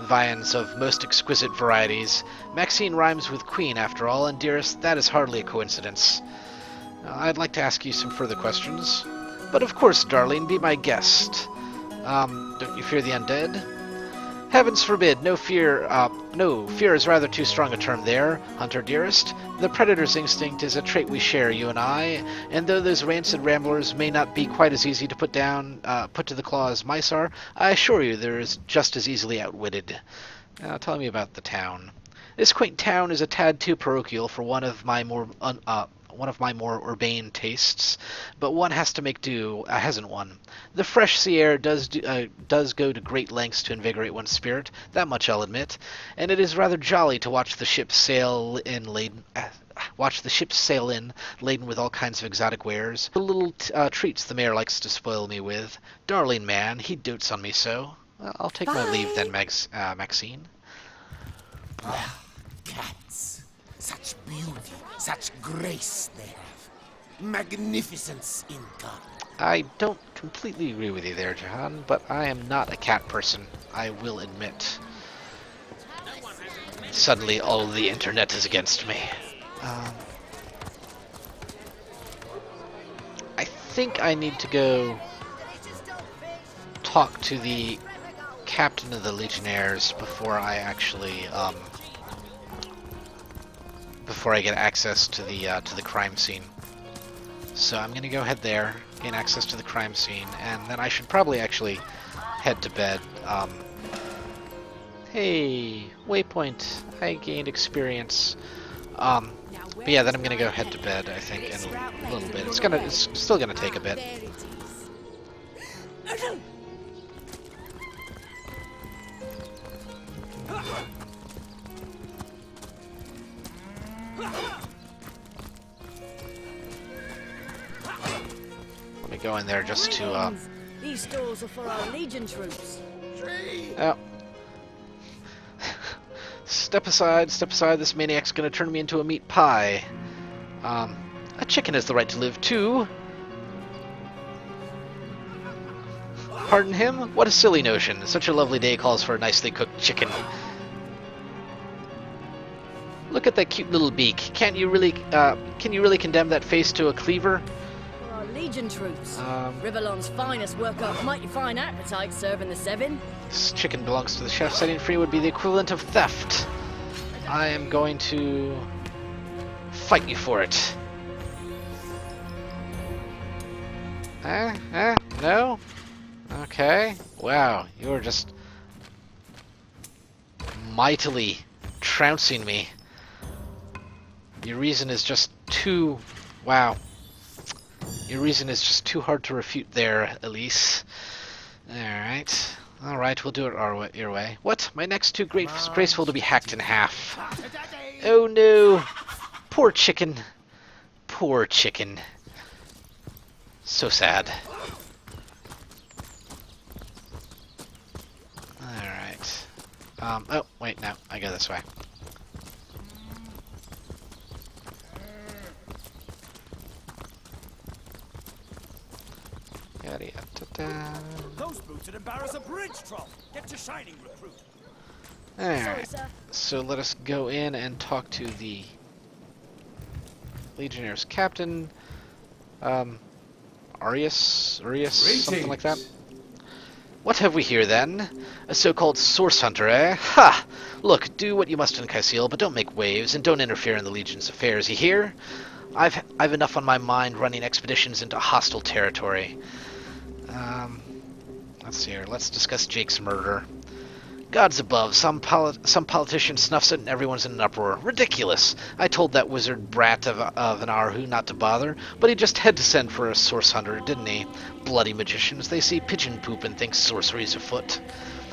viands of most exquisite varieties. Maxine rhymes with queen, after all, and dearest, that is hardly a coincidence. I'd like to ask you some further questions. But of course, darling, be my guest. Don't you fear the undead? Heavens forbid, no fear is rather too strong a term there, hunter dearest. The predator's instinct is a trait we share, you and I, and though those rancid ramblers may not be quite as easy to put to the claw as mice are, I assure you they're just as easily outwitted. Now tell me about the town. This quaint town is a tad too parochial for one of my more urbane tastes, but one has to make do, hasn't one? The fresh sea air does go to great lengths to invigorate one's spirit, that much I'll admit, and it is rather jolly to watch the ships sail in laden with all kinds of exotic wares. The little treats the mayor likes to spoil me with. Darling man, he dotes on me so. I'll take my leave then, Maxine. Cats. Such beauty, such grace they have. Magnificence in God. I don't completely agree with you there, Jahan, but I am not a cat person, I will admit. Suddenly all of the internet is against me. I think I need to go talk to the captain of the Legionnaires before I actually before I get access to the crime scene. So I'm gonna go head there, gain access to the crime scene, and then I should probably actually head to bed. Hey, waypoint, I gained experience. But yeah, then I'm gonna go head to bed, I think, in a little bit. It's still gonna take a bit. Let me go in there just to, These stores are for our Legion troops. Oh. Step aside, this maniac's gonna turn me into a meat pie. A chicken has the right to live too. Pardon him? What a silly notion. Such a lovely day calls for a nicely cooked chicken. Look at that cute little beak. Can you really condemn that face to a cleaver? For our Legion troops. Rivalon's finest work up mighty fine appetite serving the Seven. This chicken belongs to the chef. Setting free would be the equivalent of theft. I am going to fight you for it. No? Okay. Wow, you're just mightily trouncing me. Your reason is just too... Wow. Your reason is just too hard to refute there, Elise. Alright. Alright, we'll do it your way. What? My neck's too graceful to be hacked in half. Oh no! Poor chicken. Poor chicken. So sad. Alright. Oh, wait, no. I go this way. Those boots would embarrass a bridge troll. Get to shining, recruit. Alright, so let us go in and talk to the Legionnaire's captain, Arius, something like that. What have we here then? A so-called source hunter, eh? Ha! Look, do what you must in Cyseal, but don't make waves, and don't interfere in the Legion's affairs, you hear? I've enough on my mind running expeditions into hostile territory. Let's see here. Let's discuss Jake's murder. Gods above, some politician snuffs it and everyone's in an uproar. Ridiculous! I told that wizard brat of an Arhu not to bother, but he just had to send for a source hunter, didn't he? Bloody magicians, they see pigeon poop and think sorcery's afoot.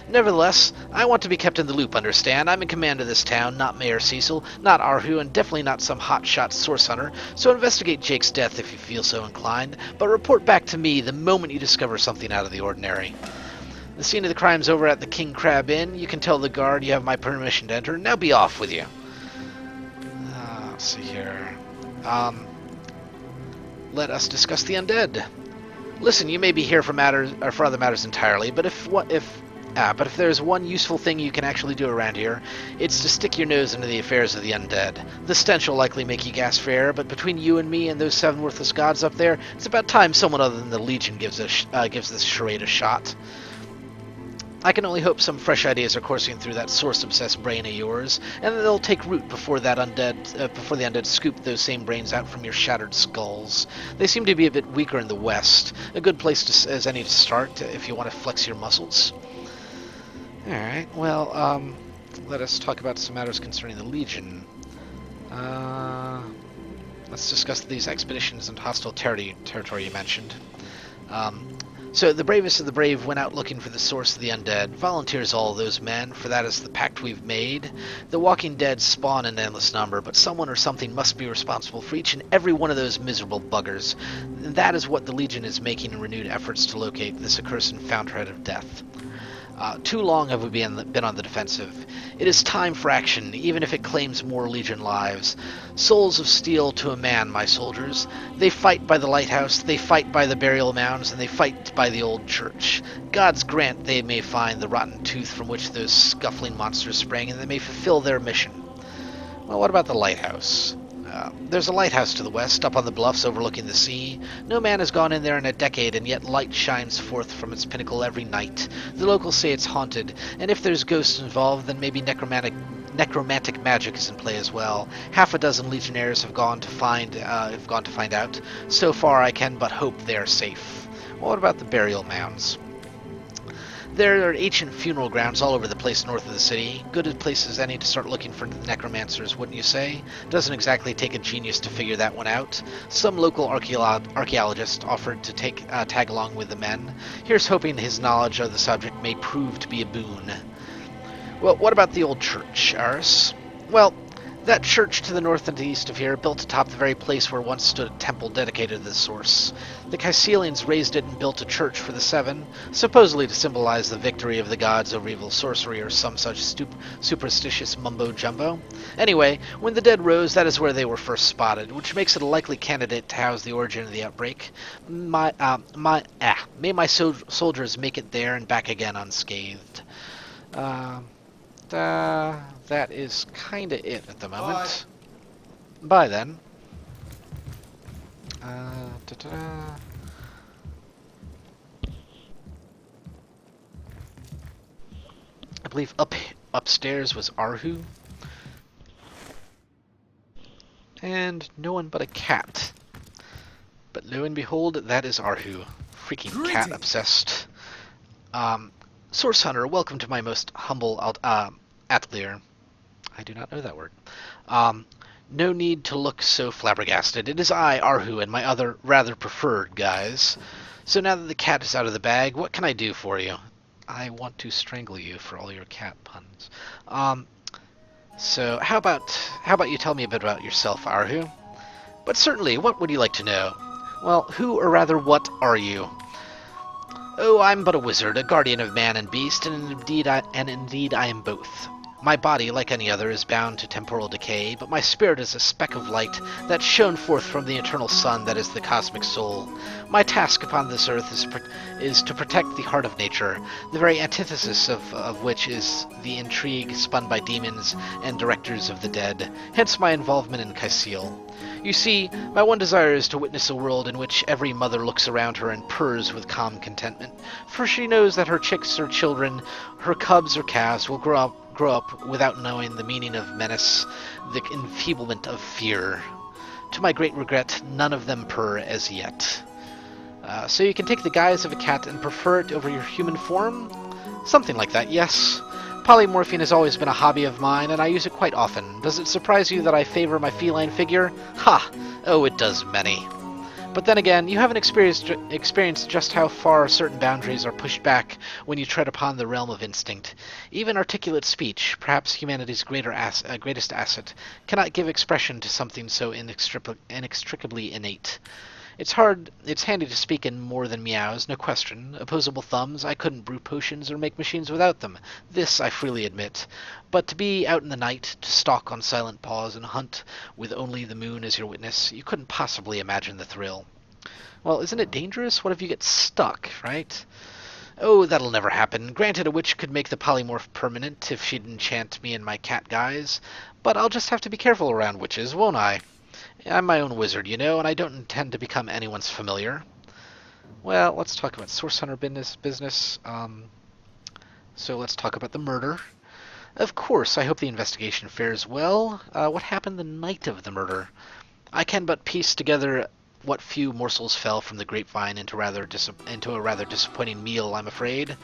Nevertheless, I want to be kept in the loop, understand? I'm in command of this town, not Mayor Cyseal, not Arhu, and definitely not some hotshot source hunter, so investigate Jake's death if you feel so inclined, but report back to me the moment you discover something out of the ordinary. The scene of the crime's over at the King Crab Inn. You can tell the guard you have my permission to enter. Now be off with you. Let's see here. Let us discuss the undead. Listen, you may be here for matters or for other matters entirely, but if there's one useful thing you can actually do around here, it's to stick your nose into the affairs of the undead. The stench will likely make you gasp for air, but between you and me and those 7 worthless gods up there, it's about time someone other than the Legion gives this charade a shot. I can only hope some fresh ideas are coursing through that source-obsessed brain of yours, and that they'll take root before the undead scoop those same brains out from your shattered skulls. They seem to be a bit weaker in the west. A good place as any to start if you want to flex your muscles. Alright, well, let us talk about some matters concerning the Legion. Let's discuss these expeditions and hostile territory you mentioned. So the bravest of the brave went out looking for the source of the undead. Volunteers all those men, for that is the pact we've made. The walking dead spawn in endless number, but someone or something must be responsible for each and every one of those miserable buggers. And that is what the Legion is making in renewed efforts to locate this accursed fountainhead of death. Too long have we been on the defensive. It is time for action, even if it claims more Legion lives. Souls of steel to a man, my soldiers. They fight by the lighthouse, they fight by the burial mounds, and they fight by the old church. Gods grant they may find the rotten tooth from which those scuffling monsters sprang, and they may fulfill their mission. Well, what about the lighthouse? There's a lighthouse to the west, up on the bluffs overlooking the sea. No man has gone in there in a decade, and yet light shines forth from its pinnacle every night. The locals say it's haunted, and if there's ghosts involved, then maybe necromantic magic is in play as well. Half a dozen legionnaires have gone to find out. So far, I can but hope they are safe. Well, what about the burial mounds? There are ancient funeral grounds all over the place north of the city. Good a place as any to start looking for necromancers, wouldn't you say? Doesn't exactly take a genius to figure that one out. Some local archaeologist offered to tag along with the men. Here's hoping his knowledge of the subject may prove to be a boon. Well, what about the old church, Aris? Well, that church to the north and east of here, built atop the very place where once stood a temple dedicated to the source. The Cysealians raised it and built a church for the 7, supposedly to symbolize the victory of the gods over evil sorcery or some such superstitious mumbo-jumbo. Anyway, when the dead rose, that is where they were first spotted, which makes it a likely candidate to house the origin of the outbreak. May my soldiers make it there and back again unscathed. That is kinda it at the moment. Bye then. I believe upstairs was Arhu. And no one but a cat. But lo and behold, that is Arhu. Freaking cat obsessed. Source Hunter, welcome to my most humble atelier. I do not know that word. No need to look so flabbergasted. It is I, Arhu, and my other, rather preferred guys. So now that the cat is out of the bag, what can I do for you? I want to strangle you for all your cat puns. So how about you tell me a bit about yourself, Arhu? But certainly, what would you like to know? Well, who, or rather, what are you? Oh, I'm but a wizard, a guardian of man and beast, and indeed I am both. My body, like any other, is bound to temporal decay, but my spirit is a speck of light that shone forth from the eternal sun that is the cosmic soul. My task upon this earth is to protect the heart of nature, the very antithesis of which is the intrigue spun by demons and directors of the dead, hence my involvement in Cyseal. You see, my one desire is to witness a world in which every mother looks around her and purrs with calm contentment, for she knows that her chicks or children, her cubs or calves, will grow up without knowing the meaning of menace, the enfeeblement of fear. To my great regret, none of them purr as yet. So you can take the guise of a cat and prefer it over your human form? Something like that, yes. Polymorphine has always been a hobby of mine, and I use it quite often. Does it surprise you that I favor my feline figure? Ha! Oh, it does many. But then again, you haven't experienced just how far certain boundaries are pushed back when you tread upon the realm of instinct. Even articulate speech, perhaps humanity's greatest asset, cannot give expression to something so inextricably innate. It's handy to speak in more than meows, no question. Opposable thumbs, I couldn't brew potions or make machines without them. This I freely admit. But to be out in the night, to stalk on silent paws and hunt with only the moon as your witness, you couldn't possibly imagine the thrill. Well, isn't it dangerous? What if you get stuck, right? Oh, that'll never happen. Granted, a witch could make the polymorph permanent if she'd enchant me in my cat guise, but I'll just have to be careful around witches, won't I? I'm my own wizard, you know, and I don't intend to become anyone's familiar. Well, let's talk about Source Hunter business. So let's talk about the murder. Of course, I hope the investigation fares well. What happened the night of the murder? I can but piece together what few morsels fell from the grapevine into a rather disappointing meal, I'm afraid.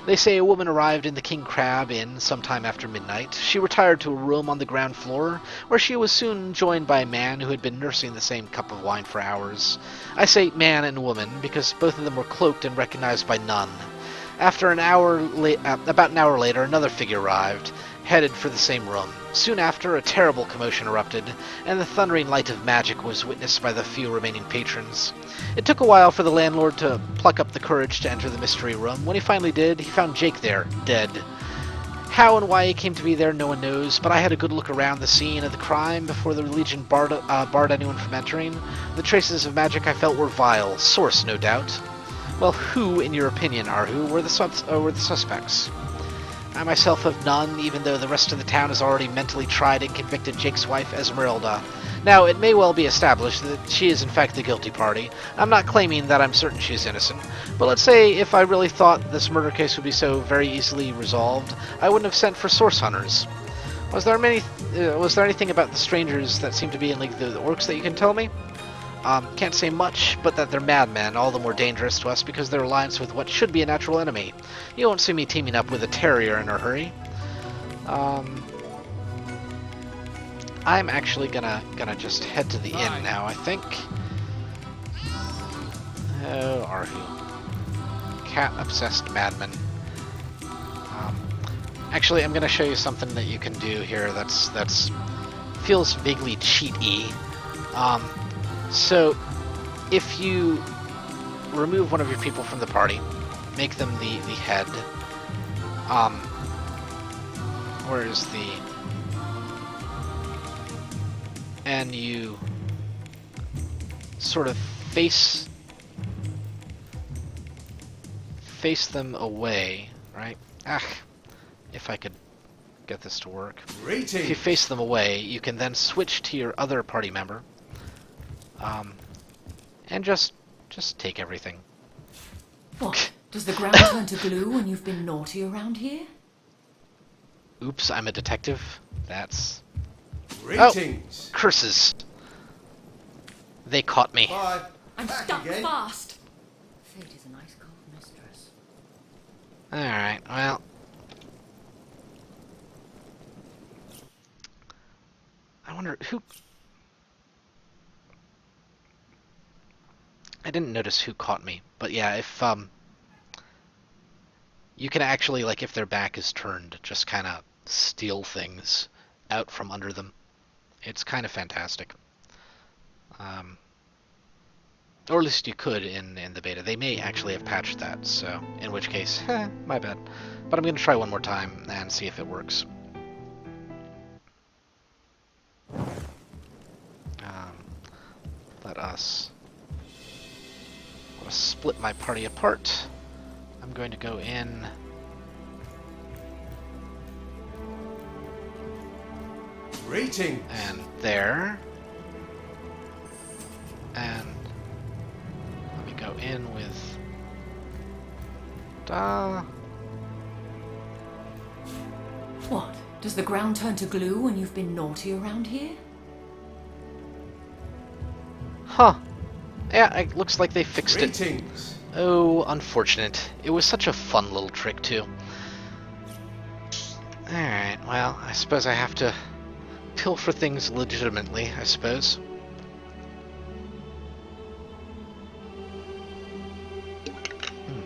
They say a woman arrived in the King Crab Inn sometime after midnight. She retired to a room on the ground floor, where she was soon joined by a man who had been nursing the same cup of wine for hours. I say man and woman, because both of them were cloaked and recognized by none. About an hour later, another figure arrived, headed for the same room. Soon after, a terrible commotion erupted, and the thundering light of magic was witnessed by the few remaining patrons. It took a while for the landlord to pluck up the courage to enter the mystery room. When he finally did, he found Jake there, dead. How and why he came to be there, no one knows, but I had a good look around the scene of the crime before the Legion barred anyone from entering. The traces of magic I felt were vile, source no doubt. Well, who, in your opinion, Arhu, were the suspects? I myself have none, even though the rest of the town has already mentally tried and convicted Jake's wife, Esmeralda. Now, it may well be established that she is in fact the guilty party. I'm not claiming that I'm certain she is innocent, but let's say if I really thought this murder case would be so very easily resolved, I wouldn't have sent for source hunters. Was there anything about the strangers that seemed to be in league with the orcs that you can tell me? Can't say much, but that they're madmen, all the more dangerous to us because they're alliance with what should be a natural enemy. You won't see me teaming up with a terrier in a hurry. I'm actually gonna just head to the inn now, I think. Oh, Arhu. Cat-obsessed madman. Actually, I'm gonna show you something that you can do here that's feels vaguely cheat-y. So, if you remove one of your people from the party, make them the head, where is the... and you sort of face them away, right? If I could get this to work. If you face them away, you can then switch to your other party member, and just take everything. What? Does the ground turn to glue when you've been naughty around here? Oops, I'm a detective. That's... Greetings. Oh, curses. They caught me. Bye. I'm Back stuck again. fast. Fate is an ice cold mistress. Alright, well... I wonder who... I didn't notice who caught me, but yeah, if, you can actually, like, if their back is turned, just kind of steal things out from under them. It's kind of fantastic. Or at least you could in the beta. They may actually have patched that, so, in which case, my bad. But I'm going to try one more time and see if it works. Let us split my party apart. I'm going to go in. Greetings. And there. And let me go in with What? Does the ground turn to glue when you've been naughty around here? Huh. Yeah, it looks like they fixed it. Greetings. Oh, unfortunate. It was such a fun little trick, too. Alright, well, I suppose I have to pilfer things legitimately, I suppose.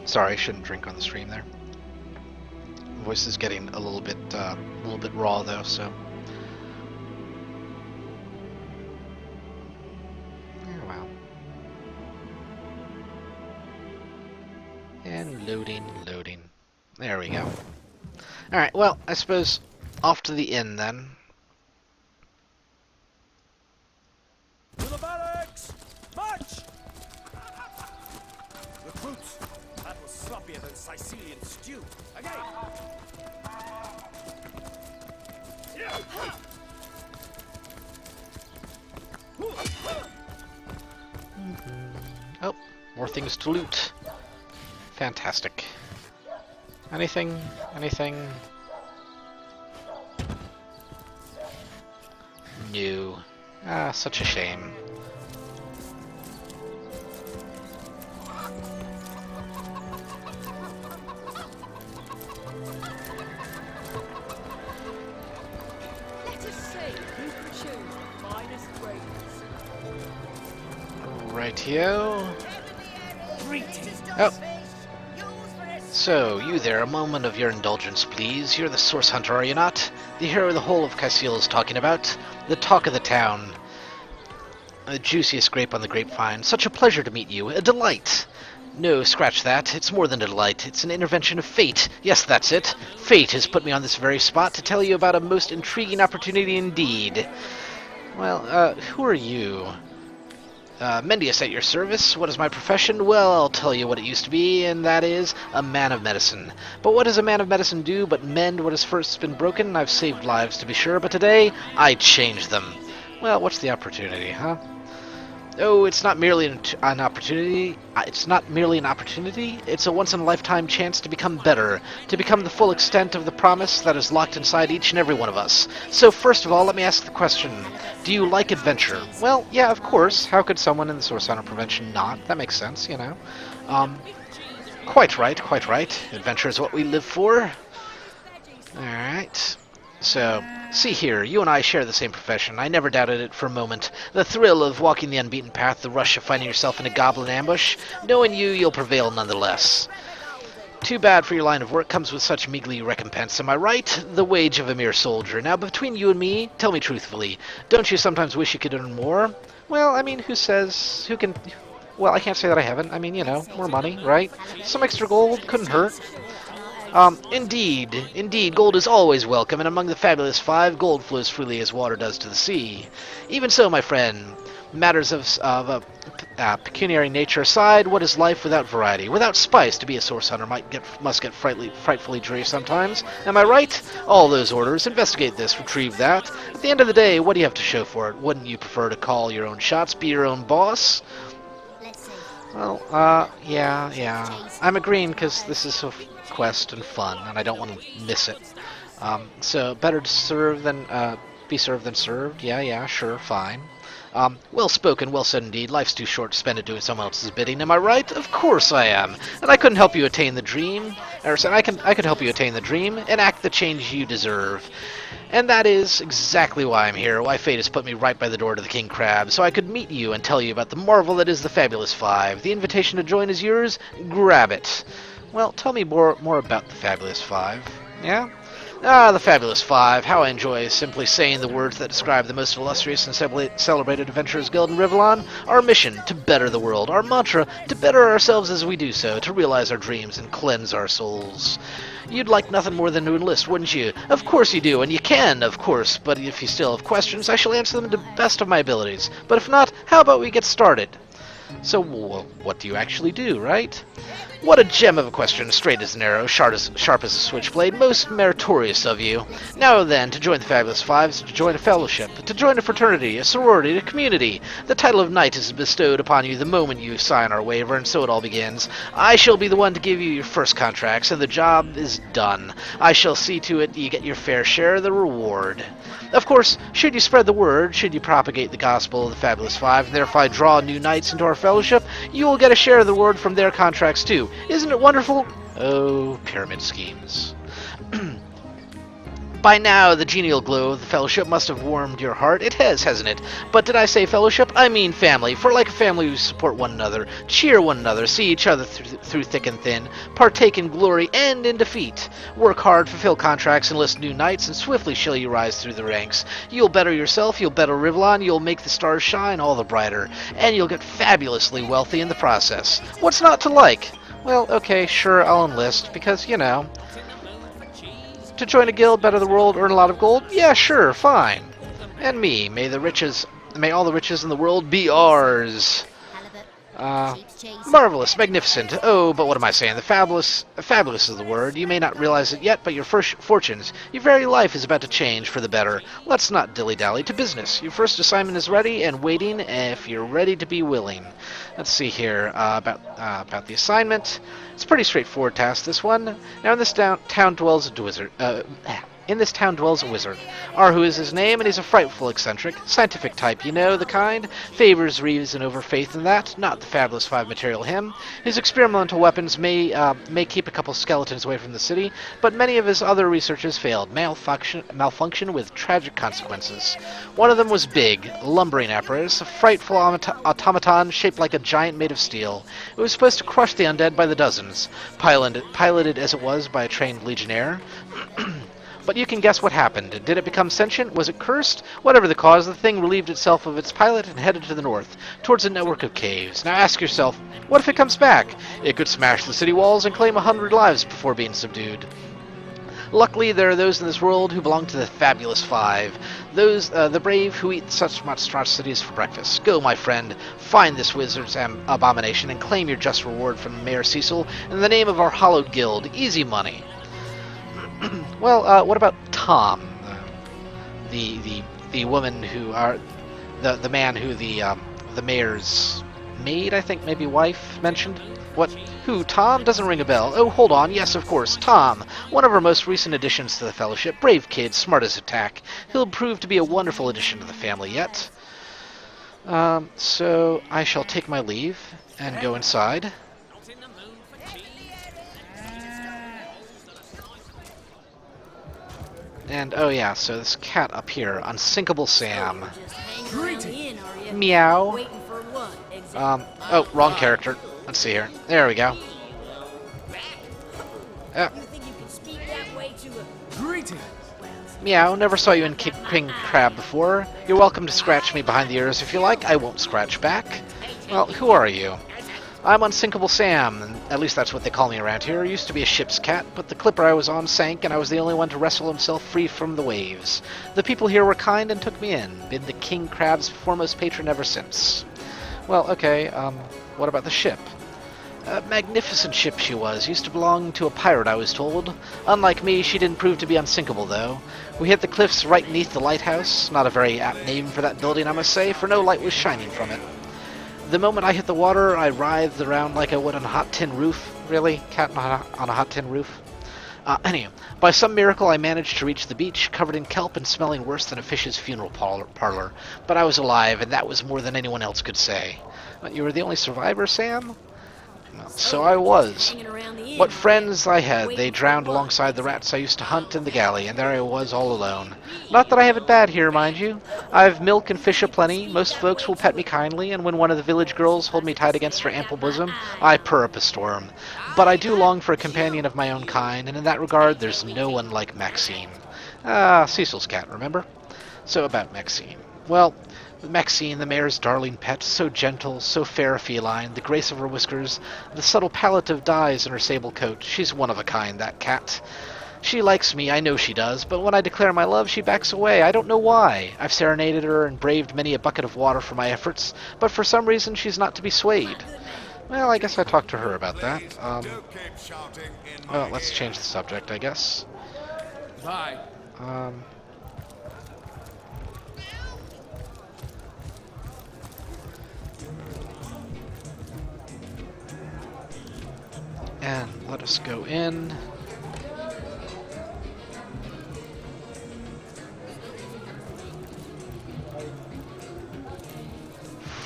Sorry, I shouldn't drink on the stream there. Voice is getting a little bit raw though, so. Oh, wow. And loading. There we go. Alright, well, I suppose off to the inn then. To the barracks! March! Recruits, that was sloppier than Cysealian stew. Again! Oh, more things to loot. Fantastic. Anything? No. Ah, such a shame. Let us see who can choose the finest breeds. Rightio. Oh. So, you there, a moment of your indulgence, please. You're the source hunter, are you not? The hero the whole of Cyseal is talking about. The talk of the town. The juiciest grape on the grapevine. Such a pleasure to meet you. A delight. No, scratch that. It's more than a delight. It's an intervention of fate. Yes, that's it. Fate has put me on this very spot to tell you about a most intriguing opportunity indeed. Well, who are you? Mendius at your service. What is my profession? Well, I'll tell you what it used to be, and that is a man of medicine. But what does a man of medicine do but mend what has first been broken? I've saved lives, to be sure, but today, I change them. Well, what's the opportunity, huh? Oh, it's not merely an opportunity. It's not merely an opportunity. It's a once-in-a-lifetime chance to become better, to become the full extent of the promise that is locked inside each and every one of us. So first of all, let me ask the question, do you like adventure? Well, yeah, of course. How could someone in the Source Hunter Prevention not? That makes sense, you know. Quite right. Adventure is what we live for. Alright. So, see here, you and I share the same profession. I never doubted it for a moment. The thrill of walking the unbeaten path, the rush of finding yourself in a goblin ambush. Knowing you'll prevail nonetheless. Too bad for your line of work comes with such meagly recompense, am I right? The wage of a mere soldier. Now, between you and me, tell me truthfully, don't you sometimes wish you could earn more? Well, I mean, who can... Well, I can't say that I haven't. I mean, you know, more money, right? Some extra gold couldn't hurt. Indeed, gold is always welcome, and among the fabulous five, gold flows freely as water does to the sea. Even so, my friend, matters of a pecuniary nature aside, what is life without variety? Without spice, to be a source hunter must get frightfully dreary sometimes. Am I right? All those orders, investigate this, retrieve that. At the end of the day, what do you have to show for it? Wouldn't you prefer to call your own shots, be your own boss? Well, yeah. I'm agreeing because this is a quest and fun, and I don't want to miss it. So better to serve than be served than served. Yeah, sure, fine. Well spoken, well said indeed. Life's too short to spend it doing someone else's bidding. Am I right? Of course I am. And I couldn't help you attain the dream. I could help you attain the dream, enact the change you deserve. And that is exactly why I'm here, why fate has put me right by the door to the King Crab, so I could meet you and tell you about the marvel that is the Fabulous Five. The invitation to join is yours. Grab it. Well, tell me more about the Fabulous Five. Yeah? The Fabulous Five. How I enjoy simply saying the words that describe the most illustrious and celebrated Adventurers Guild in Rivellon. Our mission, to better the world. Our mantra, to better ourselves as we do so, to realize our dreams and cleanse our souls. You'd like nothing more than to enlist, wouldn't you? Of course you do, and you can, of course, but if you still have questions, I shall answer them to the best of my abilities. But if not, how about we get started? So, what do you actually do, right? What a gem of a question, straight as an arrow, sharp as a switchblade, most meritorious of you. Now then, to join the Fabulous Five is to join a fellowship, to join a fraternity, a sorority, a community. The title of knight is bestowed upon you the moment you sign our waiver, and so it all begins. I shall be the one to give you your first contracts, and the job is done. I shall see to it you get your fair share of the reward. Of course, should you spread the word, should you propagate the gospel of the Fabulous Five, and thereby draw new knights into our fellowship, you will get a share of the reward from their contracts too. Isn't it wonderful? Oh, pyramid schemes. By now, the genial glow of the Fellowship must have warmed your heart. It has, hasn't it? But did I say Fellowship? I mean family. For like a family, we support one another, cheer one another, see each other through thick and thin, partake in glory and in defeat, work hard, fulfill contracts, enlist new knights, and swiftly shall you rise through the ranks. You'll better yourself, you'll better Rivlon, you'll make the stars shine all the brighter, and you'll get fabulously wealthy in the process. What's not to like? Well, okay, sure, I'll enlist, because, you know... To join a guild, better the world, earn a lot of gold? Yeah, sure, fine. And me, may all the riches in the world be ours. Marvelous, magnificent. Oh, but what am I saying? The fabulous is the word. You may not realize it yet, but your first fortunes, your very life is about to change for the better. Let's not dilly-dally, to business. Your first assignment is ready and waiting if you're ready to be willing. Let's see here about the assignment. It's a pretty straightforward task, this one. Now in this town dwells a wizard. In this town dwells a wizard. Arhu is his name, and he's a frightful eccentric. Scientific type, you know, the kind. Favors reason over faith in that, not the fabulous 5 material him. His experimental weapons may keep a couple skeletons away from the city, but many of his other researches failed. Malfunction with tragic consequences. One of them was big, lumbering apparatus, a frightful automaton shaped like a giant made of steel. It was supposed to crush the undead by the dozens, piloted as it was by a trained legionnaire. But you can guess what happened. Did it become sentient? Was it cursed? Whatever the cause, the thing relieved itself of its pilot and headed to the north, towards a network of caves. Now ask yourself, what if it comes back? It could smash the city walls and claim 100 lives before being subdued. Luckily, there are those in this world who belong to the fabulous 5. Those, the brave who eat such monstrosities for breakfast. Go, my friend, find this wizard's abomination and claim your just reward from Mayor Cyseal in the name of our hallowed guild. Easy money. Well, what about Tom, the woman who the man who the mayor's maid, I think, maybe wife, mentioned? What? Who? Tom? Doesn't ring a bell. Oh, hold on. Yes, of course, Tom. One of our most recent additions to the Fellowship. Brave kid, smart as a tack. He'll prove to be a wonderful addition to the family yet. So I shall take my leave and go inside. And, oh yeah, so this cat up here, Unsinkable Sam. Meow. Oh, wrong character. Let's see here. There we go. Meow, never saw you in King Crab before. You're welcome to scratch me behind the ears if you like. I won't scratch back. Well, who are you? I'm Unsinkable Sam, and at least that's what they call me around here. I used to be a ship's cat, but the clipper I was on sank, and I was the only one to wrestle himself free from the waves. The people here were kind and took me in. Been the King Crab's foremost patron ever since. Well, okay, what about the ship? A magnificent ship she was. Used to belong to a pirate, I was told. Unlike me, she didn't prove to be unsinkable, though. We hit the cliffs right beneath the lighthouse. Not a very apt name for that building, I must say, for no light was shining from it. The moment I hit the water, I writhed around like I would on a hot tin roof. Really? Cat on a hot tin roof? Anyway, by some miracle I managed to reach the beach, covered in kelp and smelling worse than a fish's funeral parlor. But I was alive, and that was more than anyone else could say. You were the only survivor, Sam? So I was. What friends I had. They drowned alongside the rats I used to hunt in the galley, and there I was all alone. Not that I have it bad here, mind you. I've milk and fish aplenty, most folks will pet me kindly, and when one of the village girls hold me tight against her ample bosom, I purr up a storm. But I do long for a companion of my own kind, and in that regard there's no one like Maxine. Cecil's cat, remember? So about Maxine. Well, Maxine, the mayor's darling pet, so gentle, so fair a feline, the grace of her whiskers, the subtle palette of dyes in her sable coat. She's one of a kind, that cat. She likes me, I know she does, but when I declare my love, she backs away. I don't know why. I've serenaded her and braved many a bucket of water for my efforts, but for some reason she's not to be swayed. Well, I guess I talked to her about that. Well, let's change the subject, I guess. Bye. And let us go in.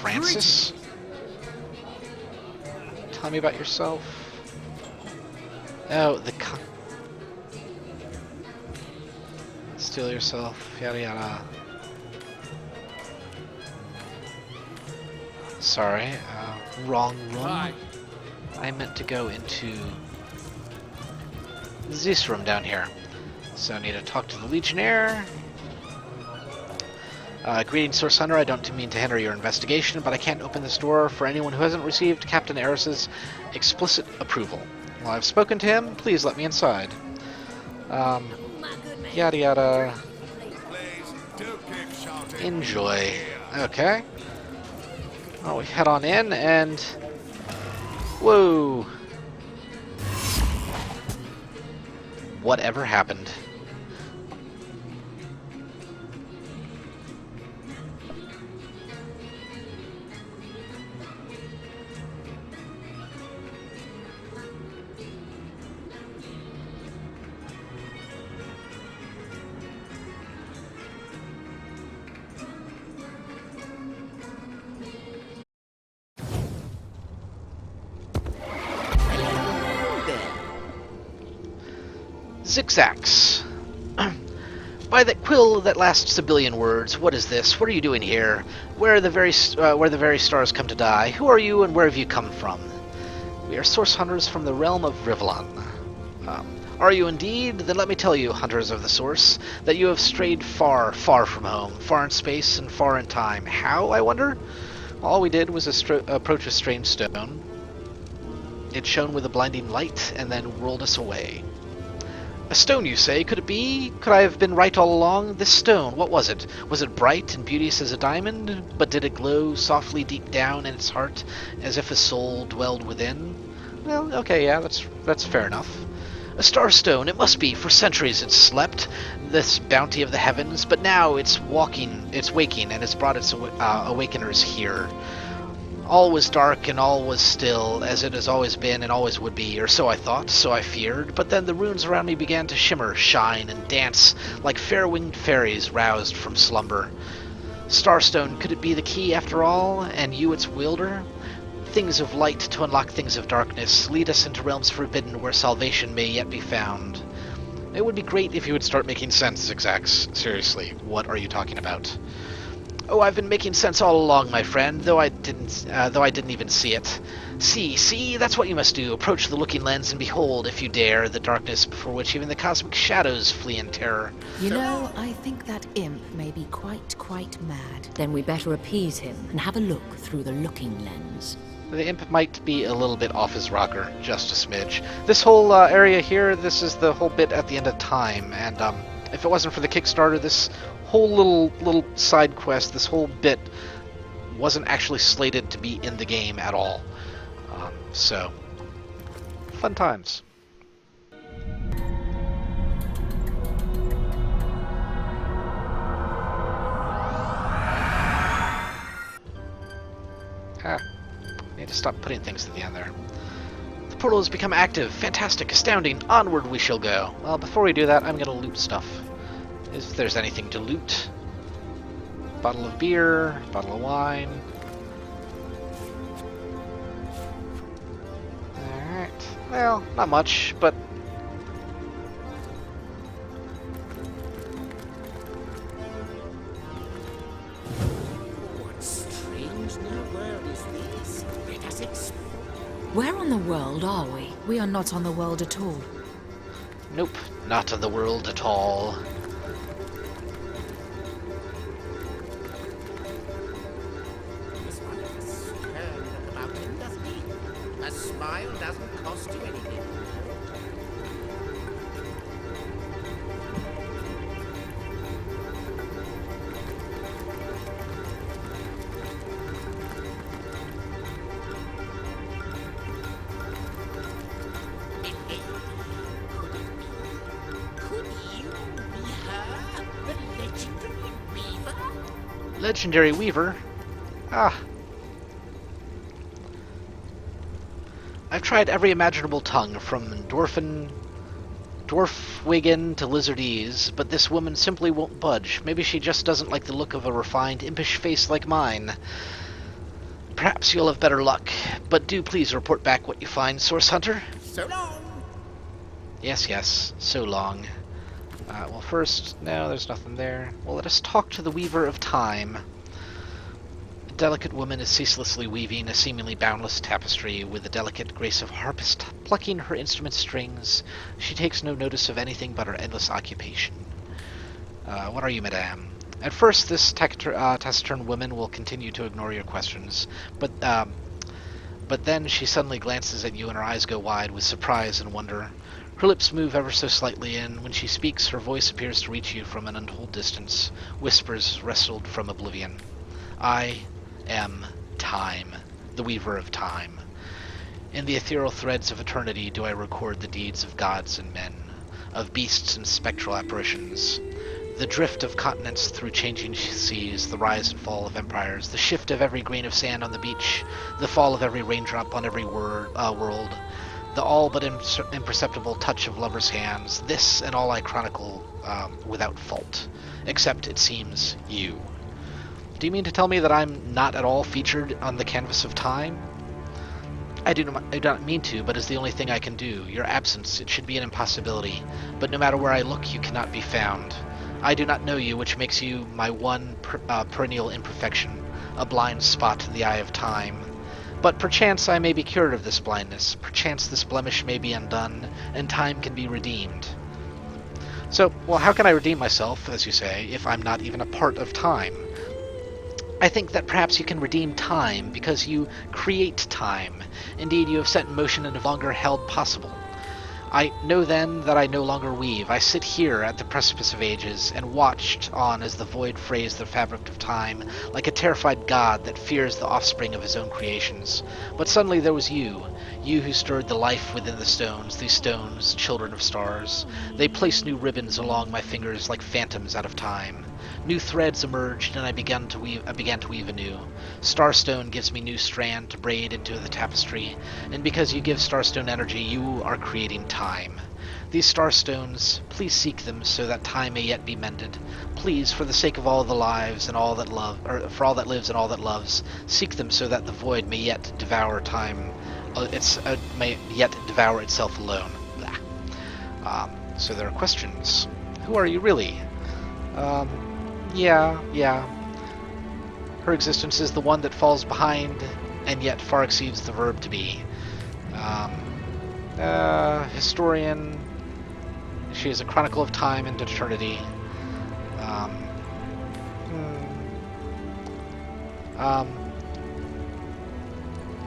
Francis? Tell me about yourself. Oh, Steal yourself, yada yada. Sorry, wrong room. Hi. I meant to go into this room down here. So I need to talk to the Legionnaire. Greetings, Source Hunter. I don't mean to hinder your investigation, but I can't open this door for anyone who hasn't received Captain Eris's explicit approval. Well, I've spoken to him. Please let me inside. Yada yada. Enjoy. Okay. Well, we head on in and... Whoa! Whatever happened? Zigzags. By that quill that lasts a billion words, what is this? What are you doing here? Where the very stars come to die? Who are you and where have you come from? We are source hunters from the realm of Rivlon. Are you indeed? Then let me tell you, hunters of the source, that you have strayed far, far from home, far in space and far in time. How, I wonder? All we did was approach a strange stone. It shone with a blinding light and then whirled us away. A stone, you say? Could it be? Could I have been right all along? This stone, what was it? Was it bright and beauteous as a diamond? But did it glow softly deep down in its heart, as if a soul dwelled within? Well, okay, yeah, that's fair enough. A starstone, it must be. For centuries it's slept, this bounty of the heavens, but now it's waking, and has brought its awakeners here. All was dark and all was still, as it has always been and always would be, or so I thought, so I feared, but then the runes around me began to shimmer, shine, and dance like fair-winged fairies roused from slumber. Starstone, could it be the key after all, and you its wielder? Things of light to unlock things of darkness, lead us into realms forbidden where salvation may yet be found. It would be great if you would start making sense, Zigzags. Seriously, what are you talking about? Oh, I've been making sense all along, my friend, though I didn't even see it. See, that's what you must do. Approach the looking lens and behold, if you dare, the darkness before which even the cosmic shadows flee in terror. You know, I think that imp may be quite mad. Then we better appease him and have a look through the looking lens. The imp might be a little bit off his rocker, just a smidge. This whole area here, this is the whole bit at the end of time, and if it wasn't for the Kickstarter, this whole little side quest, this whole bit wasn't actually slated to be in the game at all. So, fun times. Need to stop putting things at the end there. The portal has become active. Fantastic, astounding. Onward we shall go. Well, before we do that, I'm gonna loot stuff. If there's anything to loot. Bottle of beer, bottle of wine. Alright. Well, not much, but... What strange new world is this? Let us explore. Where on the world are we? We are not on the world at all. Nope, not of the world at all. This one has turned at the mountain, doesn't he? A smile doesn't cost you anything. Legendary Weaver? Ah. I've tried every imaginable tongue, from Dwarfwigan to Lizardese, but this woman simply won't budge. Maybe she just doesn't like the look of a refined, impish face like mine. Perhaps you'll have better luck, but do please report back what you find, Source Hunter. So long! Yes, so long. Well, first, no, there's nothing there. Well, let us talk to the Weaver of Time. The delicate woman is ceaselessly weaving a seemingly boundless tapestry with the delicate grace of a harpist plucking her instrument strings. She takes no notice of anything but her endless occupation. What are you, madame? At first, this taciturn woman will continue to ignore your questions, but then she suddenly glances at you and her eyes go wide with surprise and wonder. Her lips move ever so slightly, and when she speaks, her voice appears to reach you from an untold distance, whispers wrestled from oblivion. I am Time, the Weaver of Time. In the ethereal threads of eternity do I record the deeds of gods and men, of beasts and spectral apparitions. The drift of continents through changing seas, the rise and fall of empires, the shift of every grain of sand on the beach, the fall of every raindrop on every world, the all but imperceptible touch of lovers' hands, this and all I chronicle without fault, except, it seems, you. Do you mean to tell me that I'm not at all featured on the canvas of time? I do not mean to, but is the only thing I can do. Your absence, it should be an impossibility, but no matter where I look, you cannot be found. I do not know you, which makes you my one perennial imperfection, a blind spot in the eye of time. But perchance I may be cured of this blindness, perchance this blemish may be undone, and time can be redeemed. So, well, how can I redeem myself, as you say, if I'm not even a part of time? I think that perhaps you can redeem time because you create time. Indeed, you have set in motion and no longer held possible. I know then that I no longer weave. I sit here at the precipice of ages and watched on as the void frays the fabric of time, like a terrified god that fears the offspring of his own creations. But suddenly there was you who stirred the life within the stones, these stones, children of stars. They placed new ribbons along my fingers like phantoms out of time. New threads emerged, and I began to weave anew. Starstone gives me new strand to braid into the tapestry, and because you give Starstone energy, you are creating time. These Starstones, please seek them so that time may yet be mended. Please, for the sake of all the lives and all that love, or for all that lives and all that loves, seek them so that the void may yet devour time. May yet devour itself alone. So there are questions. Who are you really? Yeah. Her existence is the one that falls behind and yet far exceeds the verb to be. Historian. She is a chronicle of time and eternity.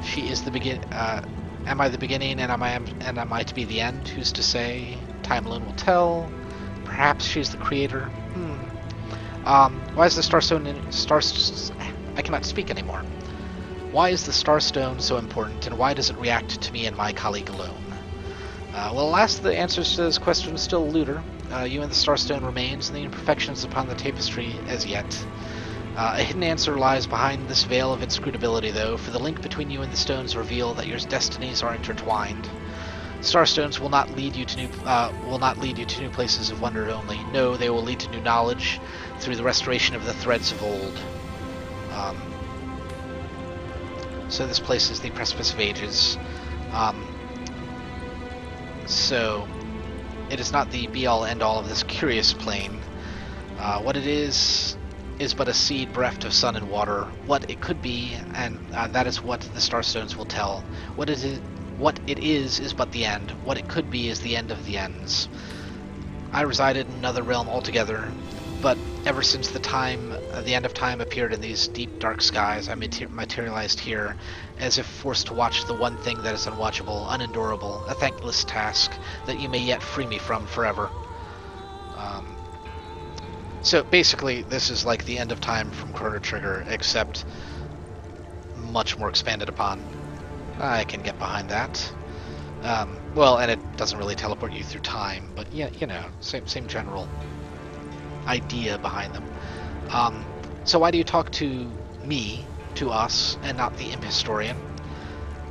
She is the begin. Am I the beginning and am I to be the end? Who's to say? Time alone will tell. Perhaps she's the creator. Why is the Starstone I cannot speak anymore. Why is the Starstone so important, and why does it react to me and my colleague alone? Well, alas, the answers to those questions still elude her. You and the Starstone remains, and the imperfections upon the tapestry as yet. A hidden answer lies behind this veil of inscrutability, though, for the link between you and the stones reveal that your destinies are intertwined. Starstones will not lead you to new places of wonder only. No, they will lead to new knowledge through the restoration of the threads of old. So this place is the precipice of ages. So it is not the be-all end-all of this curious plane. What it is but a seed bereft of sun and water. What it could be, and that is what the Starstones will tell. What it is but the end. What it could be is the end of the ends. I resided in another realm altogether, but ever since the end of time appeared in these deep, dark skies, I materialized here, as if forced to watch the one thing that is unwatchable, unendurable, a thankless task that you may yet free me from forever. So basically, this is like the end of time from Chrono Trigger, except much more expanded upon. I can get behind that. Well, and it doesn't really teleport you through time, but yeah, same general idea behind them. So why do you talk to me, to us, and not the imp historian?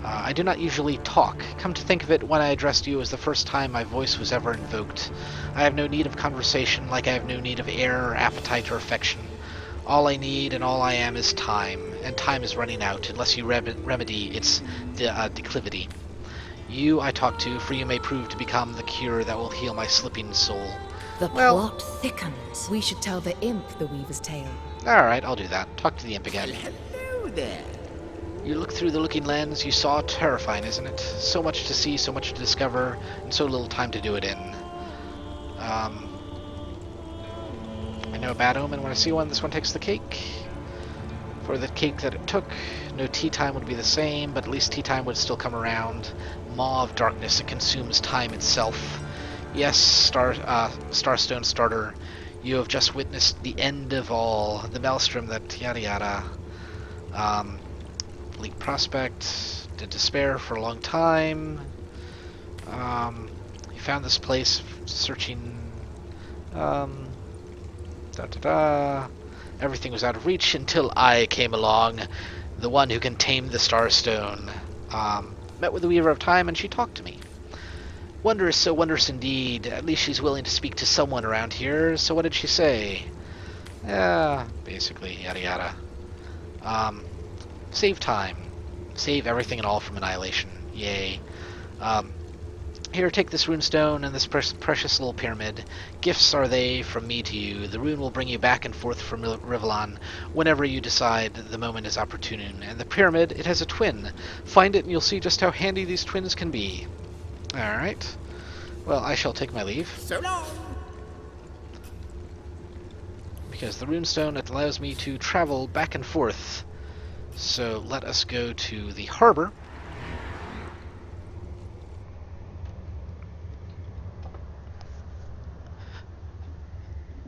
I do not usually talk. Come to think of it, when I addressed you was the first time my voice was ever invoked. I have no need of conversation, like I have no need of air, or appetite, or affection. All I need and all I am is time, and time is running out unless you remedy its declivity. You I talk to, for you may prove to become the cure that will heal my slipping soul. The Well- plot thickens. We should tell the imp the Weaver's tale. Alright, I'll do that. Talk to the imp again. Hello there. You look through the looking lens you saw. Terrifying, isn't it? So much to see, so much to discover, and so little time to do it in. I know a bad omen when I see one. This one takes the cake. For the cake that it took, no tea time would be the same, but at least tea time would still come around. Maw of darkness, it consumes time itself. Yes, Starstone Starter, you have just witnessed the end of all. The maelstrom that yada yada. Bleak prospect, did despair for a long time. You found this place searching. Everything was out of reach until I came along, the one who can tame the Starstone. Met with the Weaver of Time and she talked to me. Wondrous, so wondrous indeed. At least she's willing to speak to someone around here. So what did she say? Basically, yada yada. Save time. Save everything and all from annihilation. Yay. Here, take this runestone and this precious little pyramid. Gifts are they from me to you. The rune will bring you back and forth from Rivellon whenever you decide the moment is opportune. And the pyramid, it has a twin. Find it and you'll see just how handy these twins can be. Alright. Well, I shall take my leave. So long. Because the runestone, it allows me to travel back and forth. So let us go to the harbor.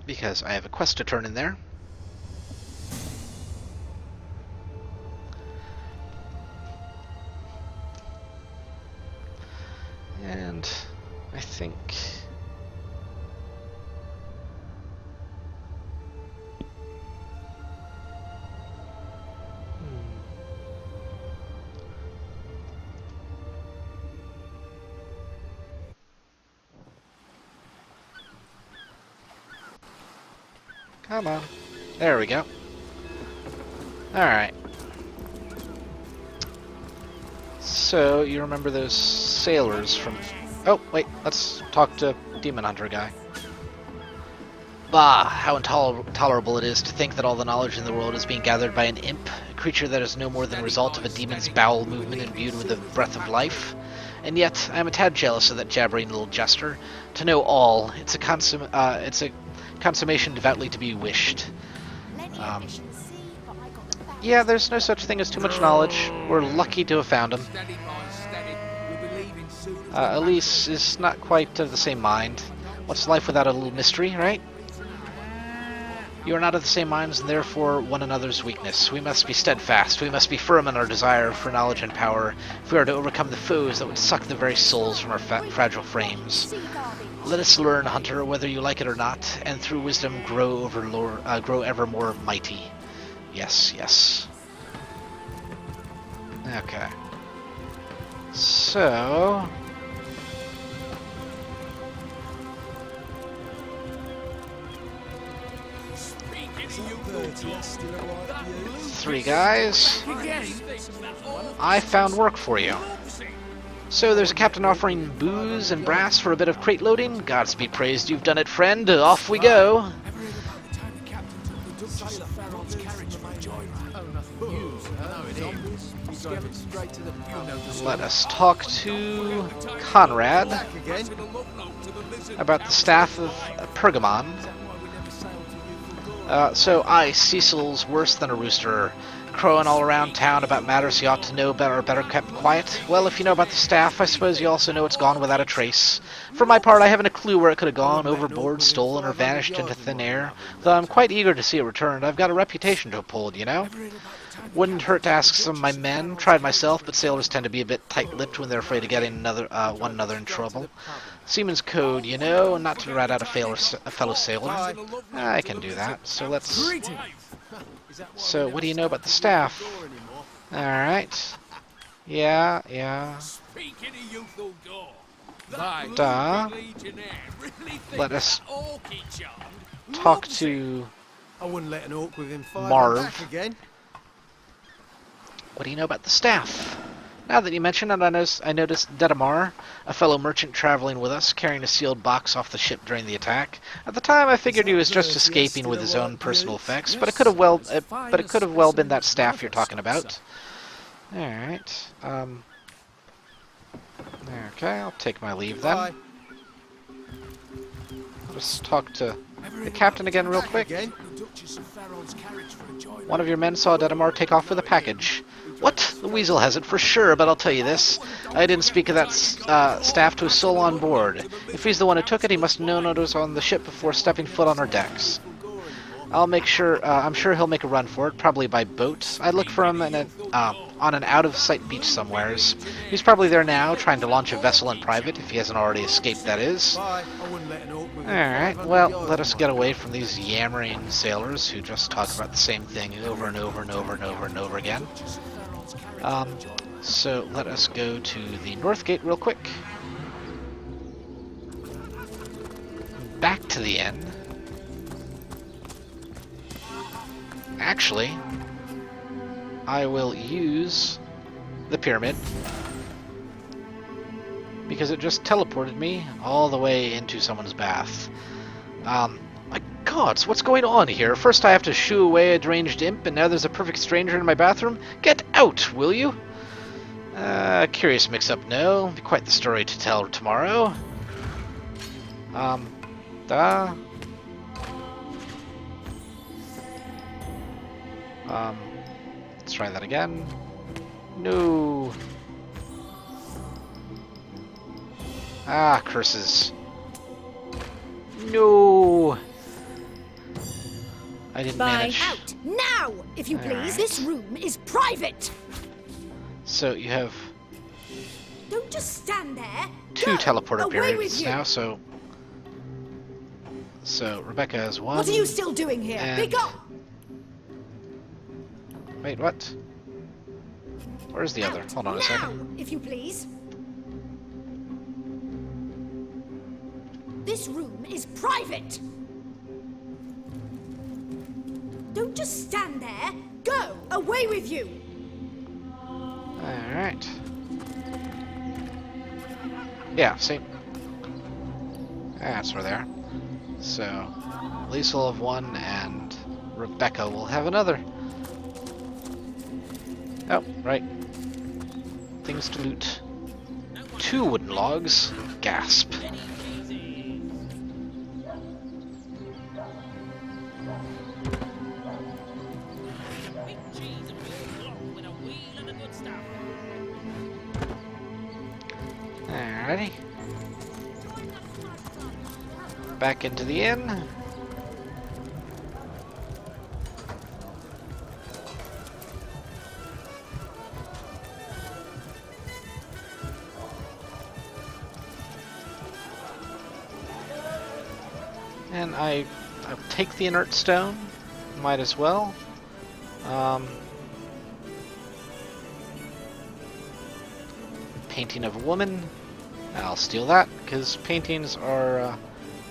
Because I have a quest to turn in there. And I think... Come on. There we go. Alright. So, you remember those sailors from... Oh, wait, let's talk to Demon Hunter guy. Bah, how intolerable it is to think that all the knowledge in the world is being gathered by an imp, a creature that is no more than a result of a demon's bowel movement imbued with the breath of life. And yet, I am a tad jealous of that jabbering little jester. To know all, it's a consummation devoutly to be wished. Yeah, there's no such thing as too much knowledge. We're lucky to have found him. Steady, boys, steady. We'll be leaving soon as Elise is not quite of the same mind. What's life without a little mystery, right? You are not of the same minds, and therefore one another's weakness. We must be steadfast. We must be firm in our desire for knowledge and power, if we are to overcome the foes that would suck the very souls from our fragile frames. Let us learn, Hunter, whether you like it or not, and through wisdom grow ever more mighty. Yes, yes. Okay. So... Three guys. I found work for you. So there's a captain offering booze and brass for a bit of crate loading. Godspeed praised, you've done it, friend. Off we go. Let us talk to Conrad about the staff of Pergamon. So Cyseal's worse than a rooster, crowing all around town about matters he ought to know better kept quiet. Well, if you know about the staff, I suppose you also know it's gone without a trace. For my part, I haven't a clue where it could have gone, overboard, stolen, or vanished into thin air, though I'm quite eager to see it returned. I've got a reputation to uphold, you know? Wouldn't hurt to ask some of my men. Tried myself, but sailors tend to be a bit tight-lipped when they're afraid of getting one another in trouble. Seaman's code, you know, not to rat out a fellow sailor. I can do that. So let's... So, what do you know about the staff? Alright. Yeah. Speaking of youthful gore, Duh. Let us talk to I wouldn't let an orc with him fire Marv. back again. What do you know about the staff? Now that you mention it, I noticed Dedamar, a fellow merchant traveling with us, carrying a sealed box off the ship during the attack. At the time, I figured he was just escaping with his own personal effects, but it could have well been that staff you're talking about. All right. Okay, I'll take my leave then. Bye. I'll just talk to the captain again real quick. Again? One of your men saw Dedamar take off with a package. What? The Weasel has it for sure, but I'll tell you this. I didn't speak of that staff to a soul on board. If he's the one who took it, he must have known it was on the ship before stepping foot on our decks. I'm sure he'll make a run for it, probably by boat. I'd look for him on an out-of-sight beach somewheres. He's probably there now, trying to launch a vessel in private, if he hasn't already escaped, that is. Bye. I wouldn't let an orc with a Alright, 500 well, yard let us gun. get away from these yammering sailors who just talk about the same thing over and over and over and over and over again. So let us go to the North Gate real quick. Back to the inn. Actually, I will use the pyramid because it just teleported me all the way into someone's bath. My gods, what's going on here? First I have to shoo away a deranged imp, and now there's a perfect stranger in my bathroom? Get out, will you? Curious mix-up, no. Be quite the story to tell tomorrow. Let's try that again. No. Ah, curses. No. I didn't manage. Out now, if you please. Alright. This room is private. So you have Don't just stand there. two Go. teleporter Away periods with you. now, so Rebecca has one. What are you still doing here? and- Be gone. Wait, what? Where's the other? Out Hold on a now, second. if you please. This room is private. Don't just stand there. Go. Away with you. Alright. Yeah, see? That's where they are. So, Lisa will have one, and Rebecca will have another. Oh, right. Things to loot. 2 wooden logs. Gasp. Alrighty. Back into the inn. And I'll take the inert stone. Might as well. Painting of a woman. I'll steal that because paintings are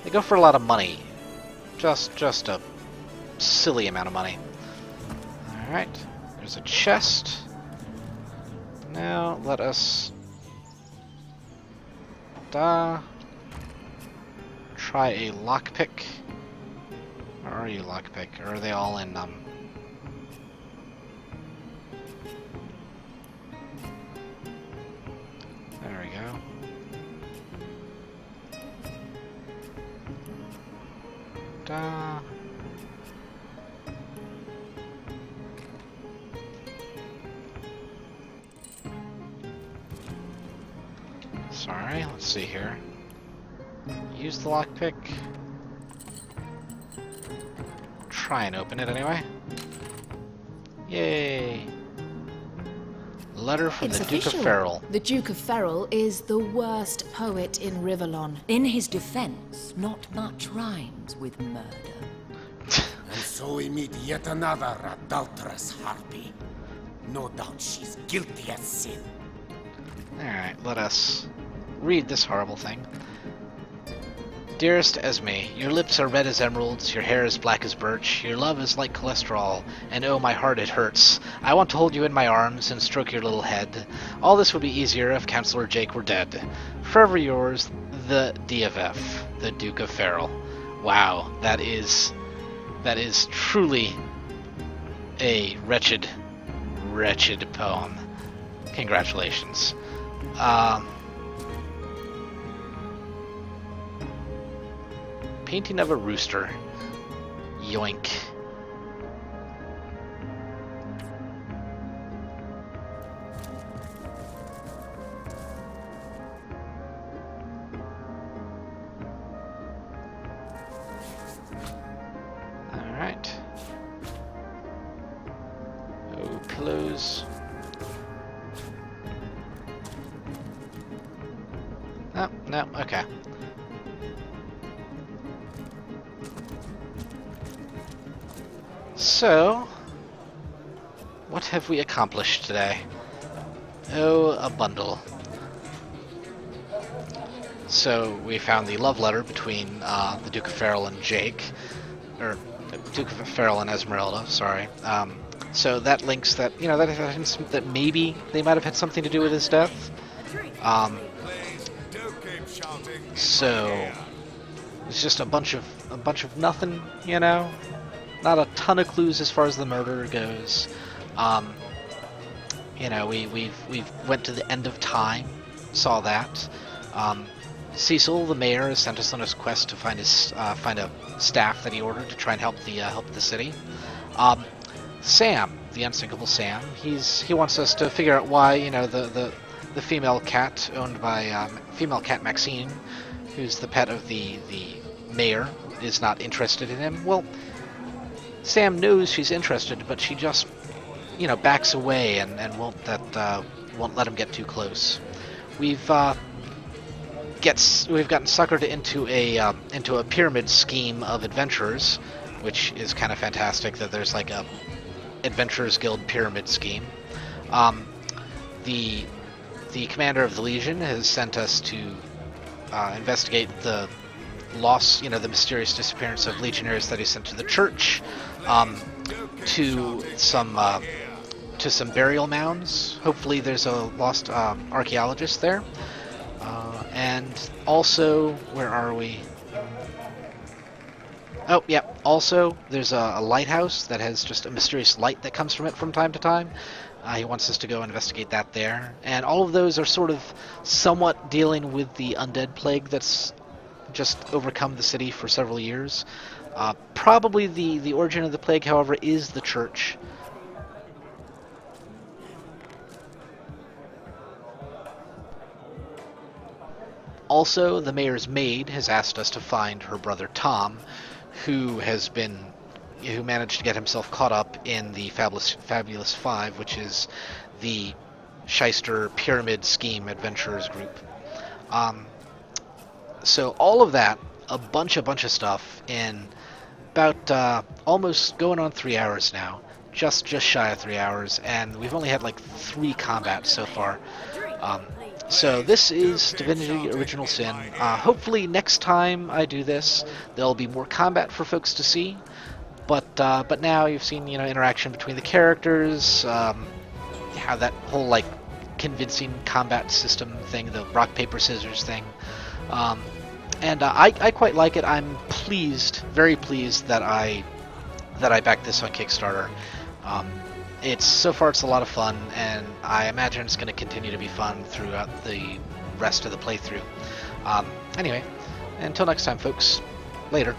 they go for a lot of money. Just a silly amount of money. All right. There's a chest. Now let us try a lockpick. Where are you, lockpick? Or are they all in There we go. Sorry, let's see here. Use the lockpick. Try and open it anyway. Yay! Letter from It's the Duke official. of Ferrell. The Duke of Ferrell is the worst poet in Rivellon. In his defense, not much rhymes with murder. And so we meet yet another adulterous harpy. No doubt she's guilty as sin. Alright, let us read this horrible thing. Dearest Esme, your lips are red as emeralds, your hair is black as birch, your love is like cholesterol, and oh my heart it hurts. I want to hold you in my arms and stroke your little head. All this would be easier if Counselor Jake were dead. Forever yours, the D of F, the Duke of Farrell. Wow, that is truly a wretched, wretched poem. Congratulations. Painting of a rooster. Yoink. Alright. Oh, pillows. Oh, no, okay. So, what have we accomplished today? Oh, a bundle. So, we found the love letter between the Duke of Farrell and Jake, or Duke of Farrell and Esmeralda, sorry. So that links that, you know, that maybe they might have had something to do with his death. So, it's just a bunch of nothing, you know? Not a ton of clues as far as the murder goes. You know, we've went to the end of time, saw that. Cyseal, the mayor, has sent us on his quest to find a staff that he ordered to try and help the city. Sam, the unsinkable Sam, he wants us to figure out why, you know, the female cat owned by female cat Maxine, who's the pet of the mayor, is not interested in him. Well, Sam knows she's interested, but she just, you know, backs away and won't let him get too close. We've gotten suckered into a pyramid scheme of adventurers, which is kind of fantastic. That there's like a Adventurers Guild pyramid scheme. The commander of the Legion has sent us to investigate the loss, you know, the mysterious disappearance of legionnaires that he sent to the church, to some burial mounds. Hopefully there's a lost archaeologist there. And also, where are we? Oh, yeah. Also, there's a lighthouse that has just a mysterious light that comes from it from time to time. He wants us to go investigate that there. And all of those are sort of somewhat dealing with the undead plague that's just overcome the city for several years. Probably the origin of the plague, however, is the church. Also, the mayor's maid has asked us to find her brother Tom, who managed to get himself caught up in the Fabulous Five, which is the shyster pyramid scheme adventurers group. So all of that, a bunch of stuff in about almost going on 3 hours now, just shy of 3 hours, and we've only had like 3 combats so far. So this is Divinity Original Sin. Hopefully next time I do this, there'll be more combat for folks to see. But now you've seen, you know, interaction between the characters, how that whole like convincing combat system thing, the rock paper scissors thing. And I quite like it. I'm pleased, very pleased that I backed this on Kickstarter. So far it's a lot of fun, and I imagine it's going to continue to be fun throughout the rest of the playthrough. Anyway, until next time, folks. Later.